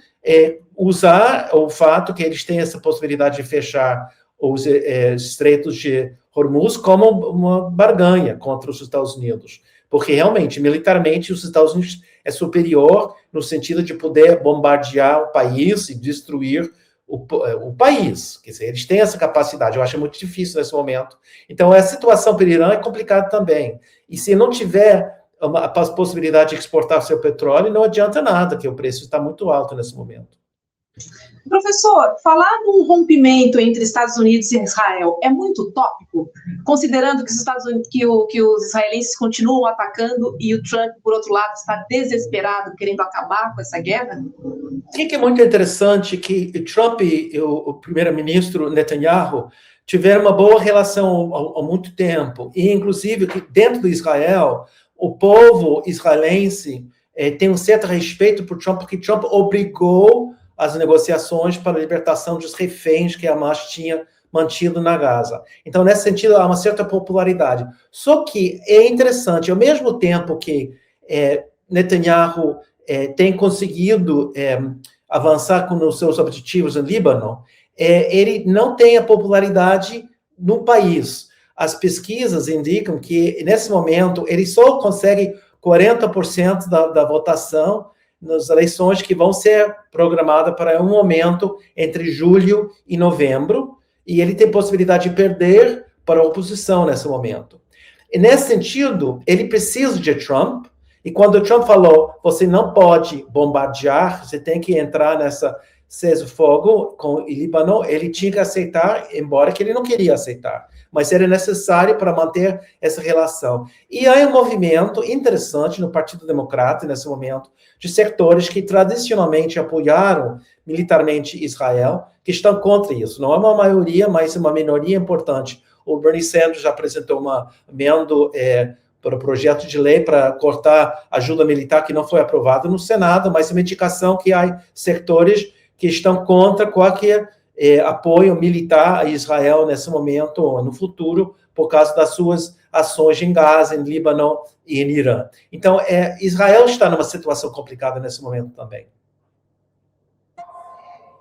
usar o fato que eles têm essa possibilidade de fechar os estreitos de Hormuz como uma barganha contra os Estados Unidos. Porque, realmente, militarmente, os Estados Unidos é superior no sentido de poder bombardear o país e destruir o país. Quer dizer, eles têm essa capacidade. Eu acho muito difícil nesse momento. Então, a situação para o Irã é complicada também. E se não tiver a possibilidade de exportar seu petróleo, não adianta nada, que o preço está muito alto nesse momento. Professor, falar num rompimento entre Estados Unidos e Israel é muito utópico, considerando que os Estados Unidos, que os israelenses continuam atacando e o Trump, por outro lado, está desesperado, querendo acabar com essa guerra? O que é muito interessante que o Trump e o primeiro-ministro Netanyahu tiveram uma boa relação há muito tempo, e inclusive que dentro de Israel, o povo israelense tem um certo respeito por Trump, porque Trump obrigou as negociações para a libertação dos reféns que a Hamas tinha mantido na Gaza. Então, nesse sentido, há uma certa popularidade. Só que é interessante, ao mesmo tempo que Netanyahu tem conseguido avançar com os seus objetivos no Líbano, ele não tem a popularidade no país. As pesquisas indicam que, nesse momento, ele só consegue 40% da votação nas eleições que vão ser programadas para um momento entre julho e novembro, e ele tem possibilidade de perder para a oposição nesse momento. E nesse sentido, ele precisa de Trump, e quando Trump falou, você não pode bombardear, você tem que entrar nessa cessar-fogo com o Líbano, ele tinha que aceitar, embora que ele não queria aceitar, mas era necessário para manter essa relação. E há um movimento interessante no Partido Democrata, nesse momento, de setores que tradicionalmente apoiaram militarmente Israel, que estão contra isso. Não é uma maioria, mas uma minoria importante. O Bernie Sanders já apresentou uma emenda para o projeto de lei para cortar ajuda militar que não foi aprovada no Senado, mas uma indicação que há setores que estão contra qualquer apoio militar a Israel nesse momento ou no futuro, por causa das suas ações em Gaza, em Líbano e em Irã. Então, Israel está numa situação complicada nesse momento também.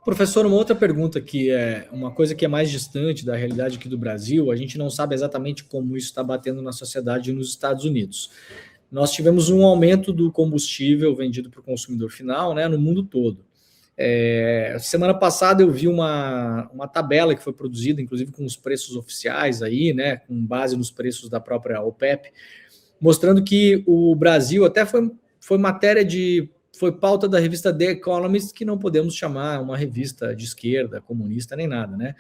Professor, uma outra pergunta que é uma coisa que é mais distante da realidade aqui do Brasil, a gente não sabe exatamente como isso está batendo na sociedade nos Estados Unidos. Nós tivemos um aumento do combustível vendido para o consumidor final, né, no mundo todo. Semana passada eu vi uma tabela que foi produzida, inclusive com os preços oficiais aí, né, com base nos preços da própria OPEP, mostrando que o Brasil até foi matéria foi pauta da revista The Economist, que não podemos chamar uma revista de esquerda, comunista, nem nada, né?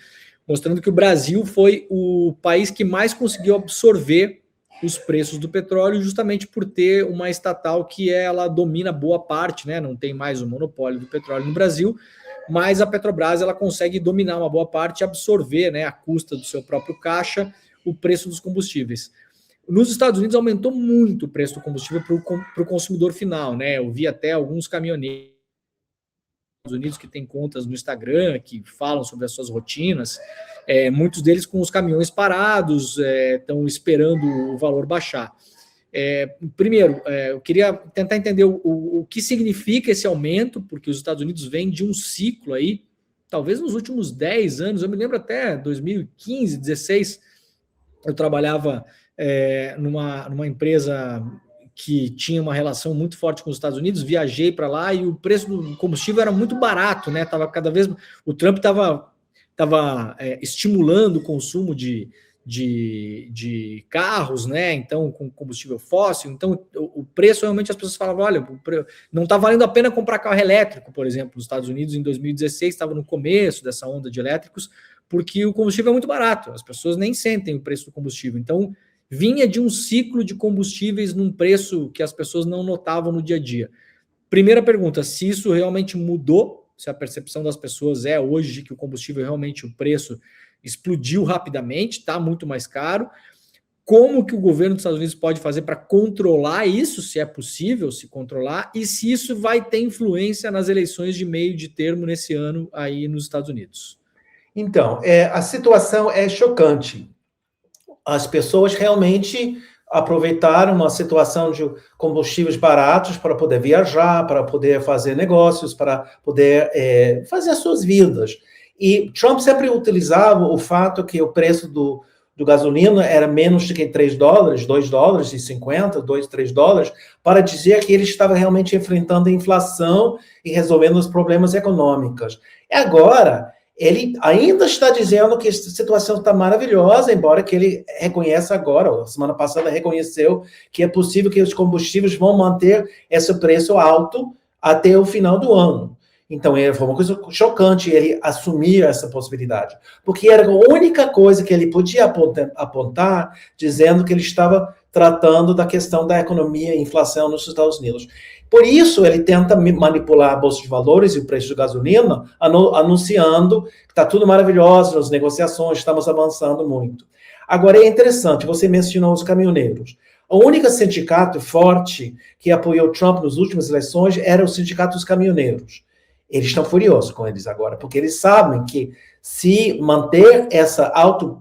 Mostrando que o Brasil foi o país que mais conseguiu absorver os preços do petróleo, justamente por ter uma estatal que ela domina boa parte, né? Não tem mais o monopólio do petróleo no Brasil, mas a Petrobras ela consegue dominar uma boa parte e absorver, né, à custa do seu próprio caixa, o preço dos combustíveis. Nos Estados Unidos aumentou muito o preço do combustível para o consumidor final, né? Eu vi até alguns caminhoneiros nos Estados Unidos que têm contas no Instagram, que falam sobre as suas rotinas, muitos deles com os caminhões parados, estão esperando o valor baixar. Primeiro, eu queria tentar entender o que significa esse aumento, porque os Estados Unidos vêm de um ciclo aí, talvez nos últimos 10 anos, eu me lembro até 2015, 2016, eu trabalhava numa empresa que tinha uma relação muito forte com os Estados Unidos, viajei para lá e o preço do combustível era muito barato, né? Tava cada vez, o Trump estava estimulando o consumo de carros, né? Então, com combustível fóssil, então o preço realmente as pessoas falavam, olha, não está valendo a pena comprar carro elétrico, por exemplo, nos Estados Unidos em 2016 estava no começo dessa onda de elétricos, porque o combustível é muito barato, as pessoas nem sentem o preço do combustível, então vinha de um ciclo de combustíveis num preço que as pessoas não notavam no dia a dia. Primeira pergunta, se isso realmente mudou, se a percepção das pessoas é hoje de que o combustível realmente, o preço explodiu rapidamente, está muito mais caro, como que o governo dos Estados Unidos pode fazer para controlar isso, se é possível se controlar, e se isso vai ter influência nas eleições de meio de termo nesse ano aí nos Estados Unidos? Então, a situação é chocante. As pessoas realmente aproveitaram uma situação de combustíveis baratos para poder viajar, para poder fazer negócios, para poder fazer as suas vidas. E Trump sempre utilizava o fato que o preço do gasolina era menos de que $3, $2,50, $3, para dizer que ele estava realmente enfrentando a inflação e resolvendo os problemas econômicos. E agora, ele ainda está dizendo que a situação está maravilhosa, embora que ele reconheça agora, a semana passada reconheceu que é possível que os combustíveis vão manter esse preço alto até o final do ano. Então, foi uma coisa chocante ele assumir essa possibilidade, porque era a única coisa que ele podia apontar, dizendo que ele estava tratando da questão da economia e inflação nos Estados Unidos. Por isso, ele tenta manipular a Bolsa de Valores e o preço de gasolina, anunciando que está tudo maravilhoso, as negociações, estamos avançando muito. Agora, é interessante, você mencionou os caminhoneiros. O único sindicato forte que apoiou Trump nas últimas eleições era o sindicato dos caminhoneiros. Eles estão furiosos com eles agora, porque eles sabem que se manter esse alto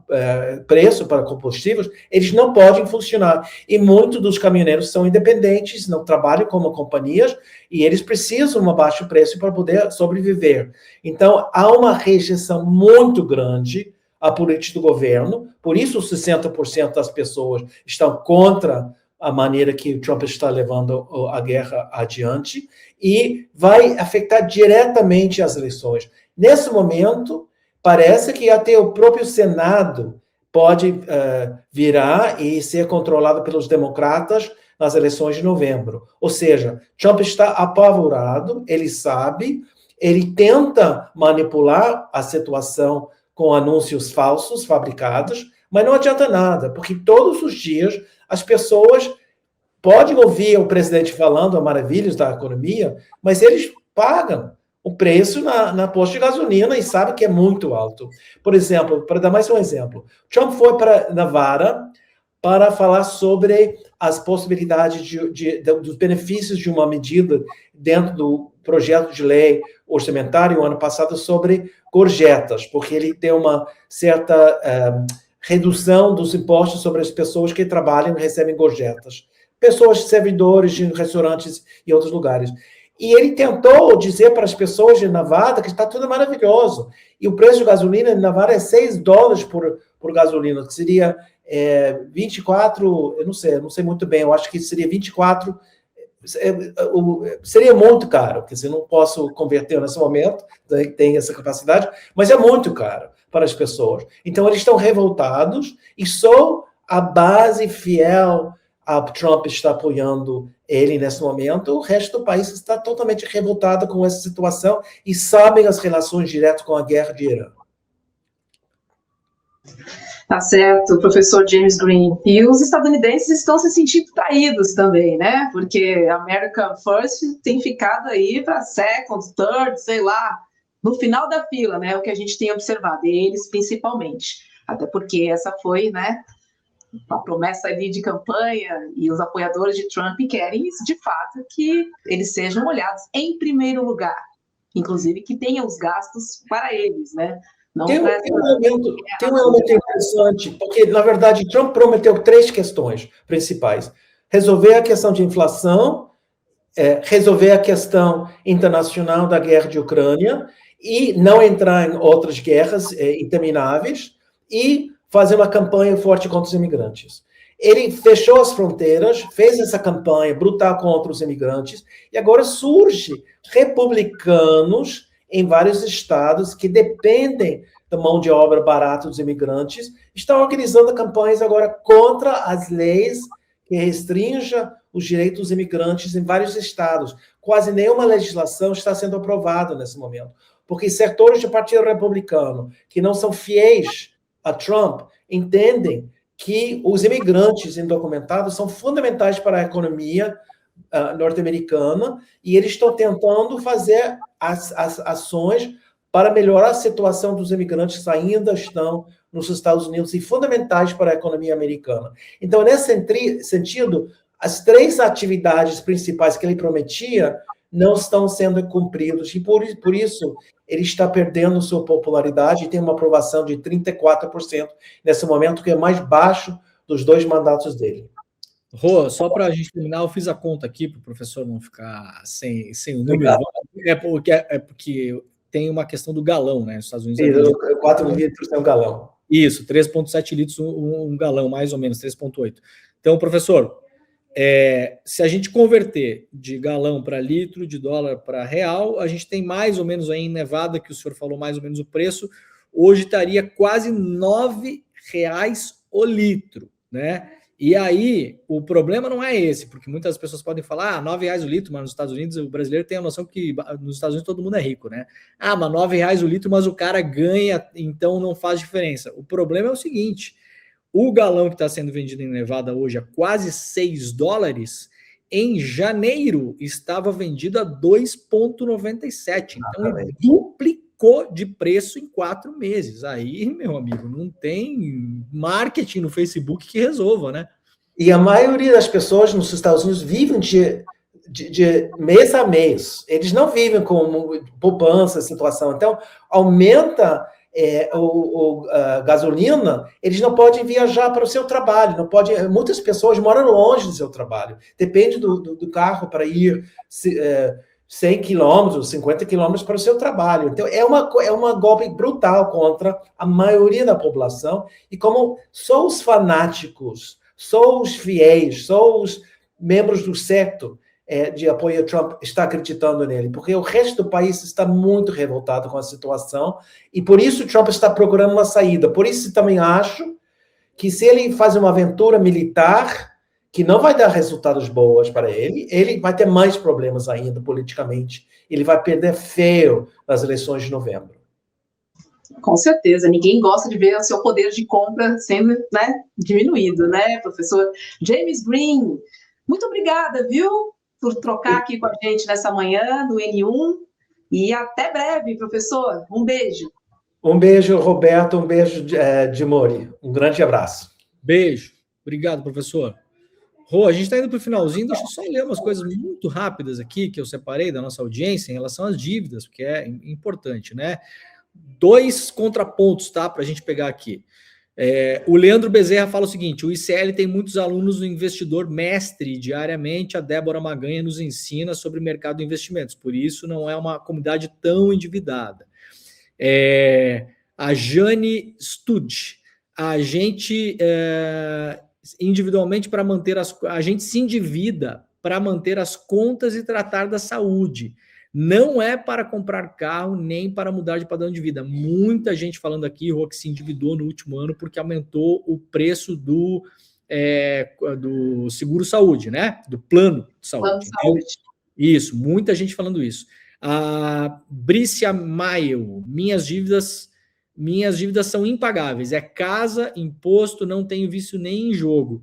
preço para combustíveis, eles não podem funcionar. E muitos dos caminhoneiros são independentes, não trabalham como companhias, e eles precisam de um baixo preço para poder sobreviver. Então, há uma rejeição muito grande à política do governo, por isso 60% das pessoas estão contra a maneira que o Trump está levando a guerra adiante e vai afetar diretamente as eleições. Nesse momento, parece que até o próprio Senado pode virar e ser controlado pelos democratas nas eleições de novembro. Ou seja, Trump está apavorado, ele sabe, ele tenta manipular a situação com anúncios falsos, fabricados, mas não adianta nada, porque todos os dias as pessoas podem ouvir o presidente falando as maravilhas da economia, mas eles pagam o preço na posto de gasolina e sabem que é muito alto. Por exemplo, para dar mais um exemplo, Trump foi para Nevada para falar sobre as possibilidades dos benefícios de uma medida dentro do projeto de lei orçamentário ano passado sobre gorjetas, porque ele tem uma certa redução dos impostos sobre as pessoas que trabalham e recebem gorjetas. Pessoas, servidores de restaurantes e outros lugares. E ele tentou dizer para as pessoas de Nevada que está tudo maravilhoso. E o preço de gasolina em Nevada é $6 por gasolina, que seria 24, eu não sei muito bem, eu acho que seria 24, seria muito caro, porque eu não posso converter nesse momento, tem essa capacidade, mas é muito caro para as pessoas. Então, eles estão revoltados e só a base fiel a Trump está apoiando ele nesse momento, o resto do país está totalmente revoltado com essa situação e sabem as relações diretas com a guerra de Irã. Tá certo, professor James Green. E os estadunidenses estão se sentindo traídos também, né? Porque America First tem ficado aí para second, third, sei lá, no final da fila, né? O que a gente tem observado, eles principalmente. Até porque essa foi, né, a promessa ali de campanha, e os apoiadores de Trump querem, de fato, que eles sejam olhados em primeiro lugar. Inclusive que tenham os gastos para eles, né? Tem um elemento interessante, porque, na verdade, Trump prometeu 3 questões principais. Resolver a questão de inflação, resolver a questão internacional da guerra de Ucrânia, e não entrar em outras guerras intermináveis, e fazer uma campanha forte contra os imigrantes. Ele fechou as fronteiras, fez essa campanha brutal contra os imigrantes, e agora surge republicanos em vários estados que dependem da mão de obra barata dos imigrantes, estão organizando campanhas agora contra as leis que restringem os direitos dos imigrantes em vários estados. Quase nenhuma legislação está sendo aprovada nesse momento, porque setores do Partido Republicano que não são fiéis a Trump entendem que os imigrantes indocumentados são fundamentais para a economia norte-americana, e eles estão tentando fazer as ações para melhorar a situação dos imigrantes que ainda estão nos Estados Unidos e fundamentais para a economia americana. Então, nesse sentido, as 3 atividades principais que ele prometia não estão sendo cumpridas, e por isso ele está perdendo sua popularidade e tem uma aprovação de 34% nesse momento, que é mais baixo dos 2 mandatos dele. Rô, só para a gente terminar, eu fiz a conta aqui para o professor não ficar sem o número. É porque tem uma questão do galão, né? Nos Estados Unidos. 4 litros é um galão. Isso, 3,7 litros um galão, mais ou menos, 3,8. Então, professor, se a gente converter de galão para litro, de dólar para real, a gente tem mais ou menos aí em Nevada, que o senhor falou mais ou menos o preço, hoje estaria quase R$9 o litro, né? E aí, o problema não é esse, porque muitas pessoas podem falar, R$9 o litro, mas nos Estados Unidos, o brasileiro tem a noção que nos Estados Unidos todo mundo é rico, né? Mas R$9 o litro, mas o cara ganha, então não faz diferença. O problema é o seguinte, o galão que está sendo vendido em Nevada hoje a quase $6, em janeiro estava vendido a 2,97. Então, ele duplicou de preço em 4 meses. Aí, meu amigo, não tem marketing no Facebook que resolva, né? E a maioria das pessoas nos Estados Unidos vivem de mês a mês. Eles não vivem com poupança, situação. Então, aumenta a gasolina, eles não podem viajar para o seu trabalho. Não pode, muitas pessoas moram longe do seu trabalho. Depende do carro para ir 100 quilômetros, 50 quilômetros para o seu trabalho. Então, é uma golpe brutal contra a maioria da população, e como só os fanáticos Só os fiéis, só os membros do certo de apoio a Trump está acreditando nele, porque o resto do país está muito revoltado com a situação, e por isso Trump está procurando uma saída. Por isso também acho que se ele faz uma aventura militar, que não vai dar resultados bons para ele, ele vai ter mais problemas ainda politicamente. Ele vai perder feio nas eleições de novembro. Com certeza, ninguém gosta de ver o seu poder de compra sendo, né, diminuído, né, professor James Green? Muito obrigada, viu, por trocar aqui com a gente nessa manhã no N1, e até breve, professor. Um beijo. Um beijo, Roberto, um beijo de Mori. Um grande abraço. Beijo. Obrigado, professor. Rô, a gente está indo para o finalzinho, deixa eu só ler umas coisas muito rápidas aqui que eu separei da nossa audiência em relação às dívidas, porque é importante, né? 2 contrapontos, tá? Para a gente pegar aqui. O Leandro Bezerra fala o seguinte: o ICL tem muitos alunos do investidor mestre diariamente, a Débora Maganha nos ensina sobre mercado de investimentos, por isso não é uma comunidade tão endividada. A Jane Stud, a gente individualmente para manter a gente se endivida para manter as contas e tratar da saúde. Não é para comprar carro, nem para mudar de padrão de vida. Muita gente falando aqui, Rô, que se endividou no último ano porque aumentou o preço do seguro-saúde, né? Do plano de saúde. Plano de saúde. Isso, muita gente falando isso. A Brícia Maio, minhas dívidas são impagáveis. É casa, imposto, não tenho vício nem em jogo.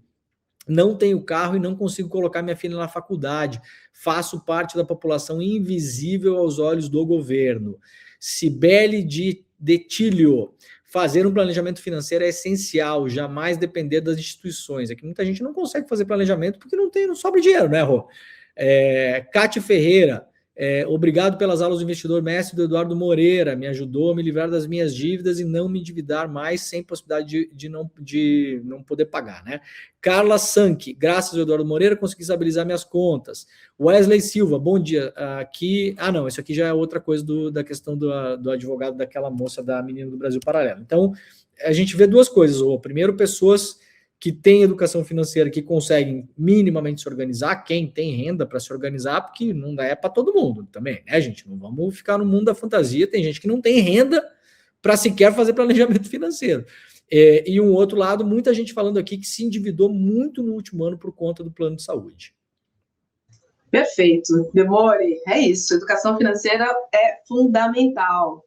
Não tenho carro e não consigo colocar minha filha na faculdade. Faço parte da população invisível aos olhos do governo. Cibele de Detilho. Fazer um planejamento financeiro é essencial, jamais depender das instituições. É que muita gente não consegue fazer planejamento porque não sobra dinheiro, né, Rô? Cátia Ferreira. Obrigado pelas aulas do investidor mestre do Eduardo Moreira, me ajudou a me livrar das minhas dívidas e não me endividar mais sem possibilidade de não poder pagar, né? Carla Sank, graças ao Eduardo Moreira consegui estabilizar minhas contas. Wesley Silva, bom dia, aqui, não, isso aqui já é outra coisa da questão do advogado daquela moça, da menina do Brasil Paralelo. Então, a gente vê 2 coisas, primeiro, pessoas que têm educação financeira, que conseguem minimamente se organizar, quem tem renda para se organizar, porque não dá para todo mundo também, né, gente? Não vamos ficar no mundo da fantasia, tem gente que não tem renda para sequer fazer planejamento financeiro. E um outro lado, muita gente falando aqui que se endividou muito no último ano por conta do plano de saúde. Perfeito, Demore, é isso, educação financeira é fundamental.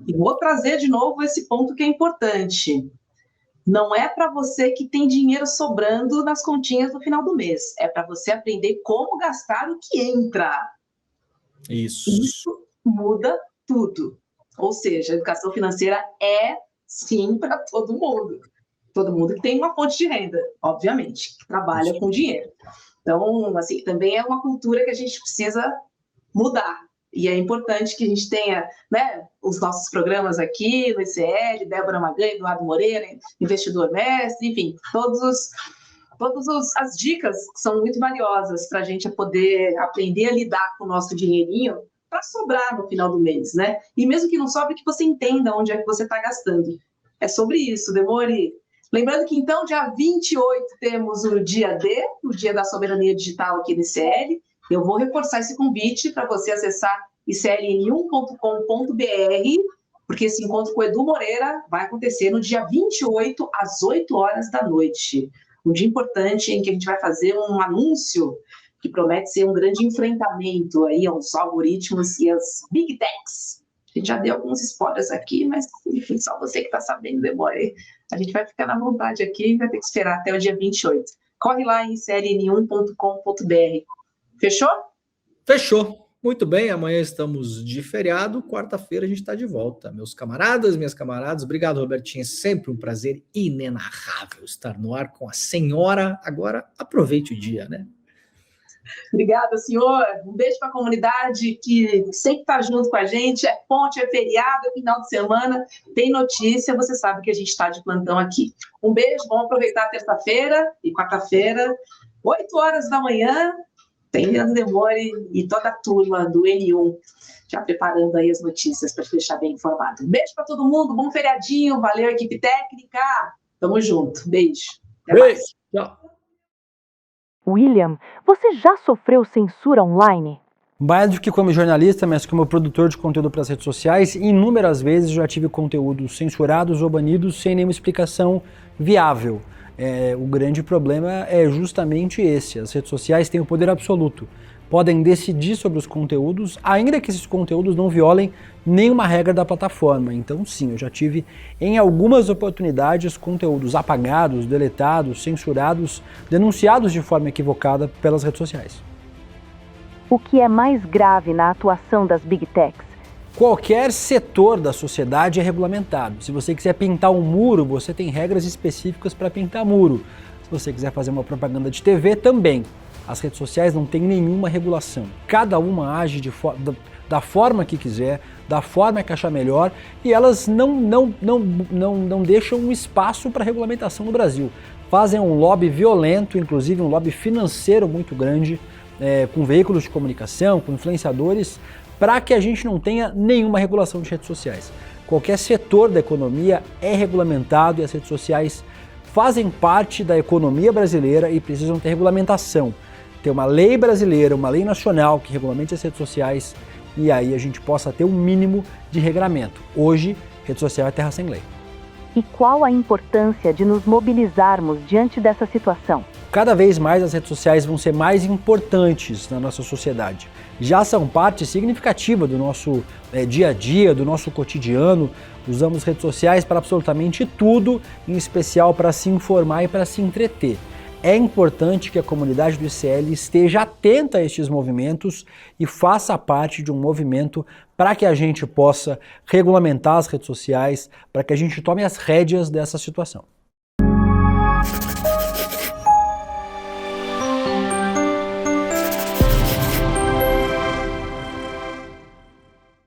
E vou trazer de novo esse ponto que é importante. Não é para você que tem dinheiro sobrando nas continhas no final do mês. É para você aprender como gastar o que entra. Isso muda tudo. Ou seja, a educação financeira é, sim, para todo mundo. Todo mundo que tem uma fonte de renda, obviamente, que trabalha com dinheiro. Então, assim, também é uma cultura que a gente precisa mudar. E é importante que a gente tenha, né, os nossos programas aqui no ICL, Débora Maganha, Eduardo Moreira, investidor mestre, enfim, todas as dicas que são muito valiosas para a gente poder aprender a lidar com o nosso dinheirinho para sobrar no final do mês, né? E mesmo que não sobre, que você entenda onde é que você está gastando. É sobre isso, Demore. Lembrando que, então, dia 28 temos o dia D, o Dia da Soberania Digital aqui no ICL. Eu vou reforçar esse convite para você acessar icln1.com.br, porque esse encontro com o Edu Moreira vai acontecer no dia 28, às 8 horas da noite. Um dia importante em que a gente vai fazer um anúncio que promete ser um grande enfrentamento aí aos algoritmos e às Big Techs. A gente já deu alguns spoilers aqui, mas enfim, só você que está sabendo, Demore. A gente vai ficar na vontade aqui e vai ter que esperar até o dia 28. Corre lá em icln1.com.br. Fechou? Fechou. Muito bem, amanhã estamos de feriado, quarta-feira a gente está de volta. Meus camaradas, minhas camaradas, obrigado, Robertinho, é sempre um prazer inenarrável estar no ar com a senhora. Agora, aproveite o dia, né? Obrigada, senhor. Um beijo para a comunidade que sempre está junto com a gente. É ponte, é feriado, é final de semana, tem notícia, você sabe que a gente está de plantão aqui. Um beijo, vamos aproveitar a terça-feira e quarta-feira, 8 horas da manhã, tem Leandro Demore e toda a turma do N1 já preparando aí as notícias para deixar bem informado. Um beijo para todo mundo, bom feriadinho, valeu, equipe técnica. Tamo junto, beijo. Até mais. Tchau. William, você já sofreu censura online? Mais do que como jornalista, mas como produtor de conteúdo para as redes sociais, inúmeras vezes já tive conteúdos censurados ou banidos sem nenhuma explicação viável. O grande problema é justamente esse: as redes sociais têm o poder absoluto, podem decidir sobre os conteúdos, ainda que esses conteúdos não violem nenhuma regra da plataforma. Então sim, eu já tive em algumas oportunidades conteúdos apagados, deletados, censurados, denunciados de forma equivocada pelas redes sociais. O que é mais grave na atuação das Big Techs? Qualquer setor da sociedade é regulamentado. Se você quiser pintar um muro, você tem regras específicas para pintar muro. Se você quiser fazer uma propaganda de TV, também. As redes sociais não têm nenhuma regulação. Cada uma age da forma que quiser, da forma que achar melhor, e elas não deixam um espaço para regulamentação no Brasil. Fazem um lobby violento, inclusive um lobby financeiro muito grande, com veículos de comunicação, com influenciadores, para que a gente não tenha nenhuma regulação de redes sociais. Qualquer setor da economia é regulamentado e as redes sociais fazem parte da economia brasileira e precisam ter regulamentação. Ter uma lei brasileira, uma lei nacional que regulamente as redes sociais, e aí a gente possa ter um mínimo de regramento. Hoje, rede social é terra sem lei. E qual a importância de nos mobilizarmos diante dessa situação? Cada vez mais as redes sociais vão ser mais importantes na nossa sociedade. Já são parte significativa do nosso dia a dia, do nosso cotidiano. Usamos redes sociais para absolutamente tudo, em especial para se informar e para se entreter. É importante que a comunidade do ICL esteja atenta a estes movimentos e faça parte de um movimento para que a gente possa regulamentar as redes sociais, para que a gente tome as rédeas dessa situação.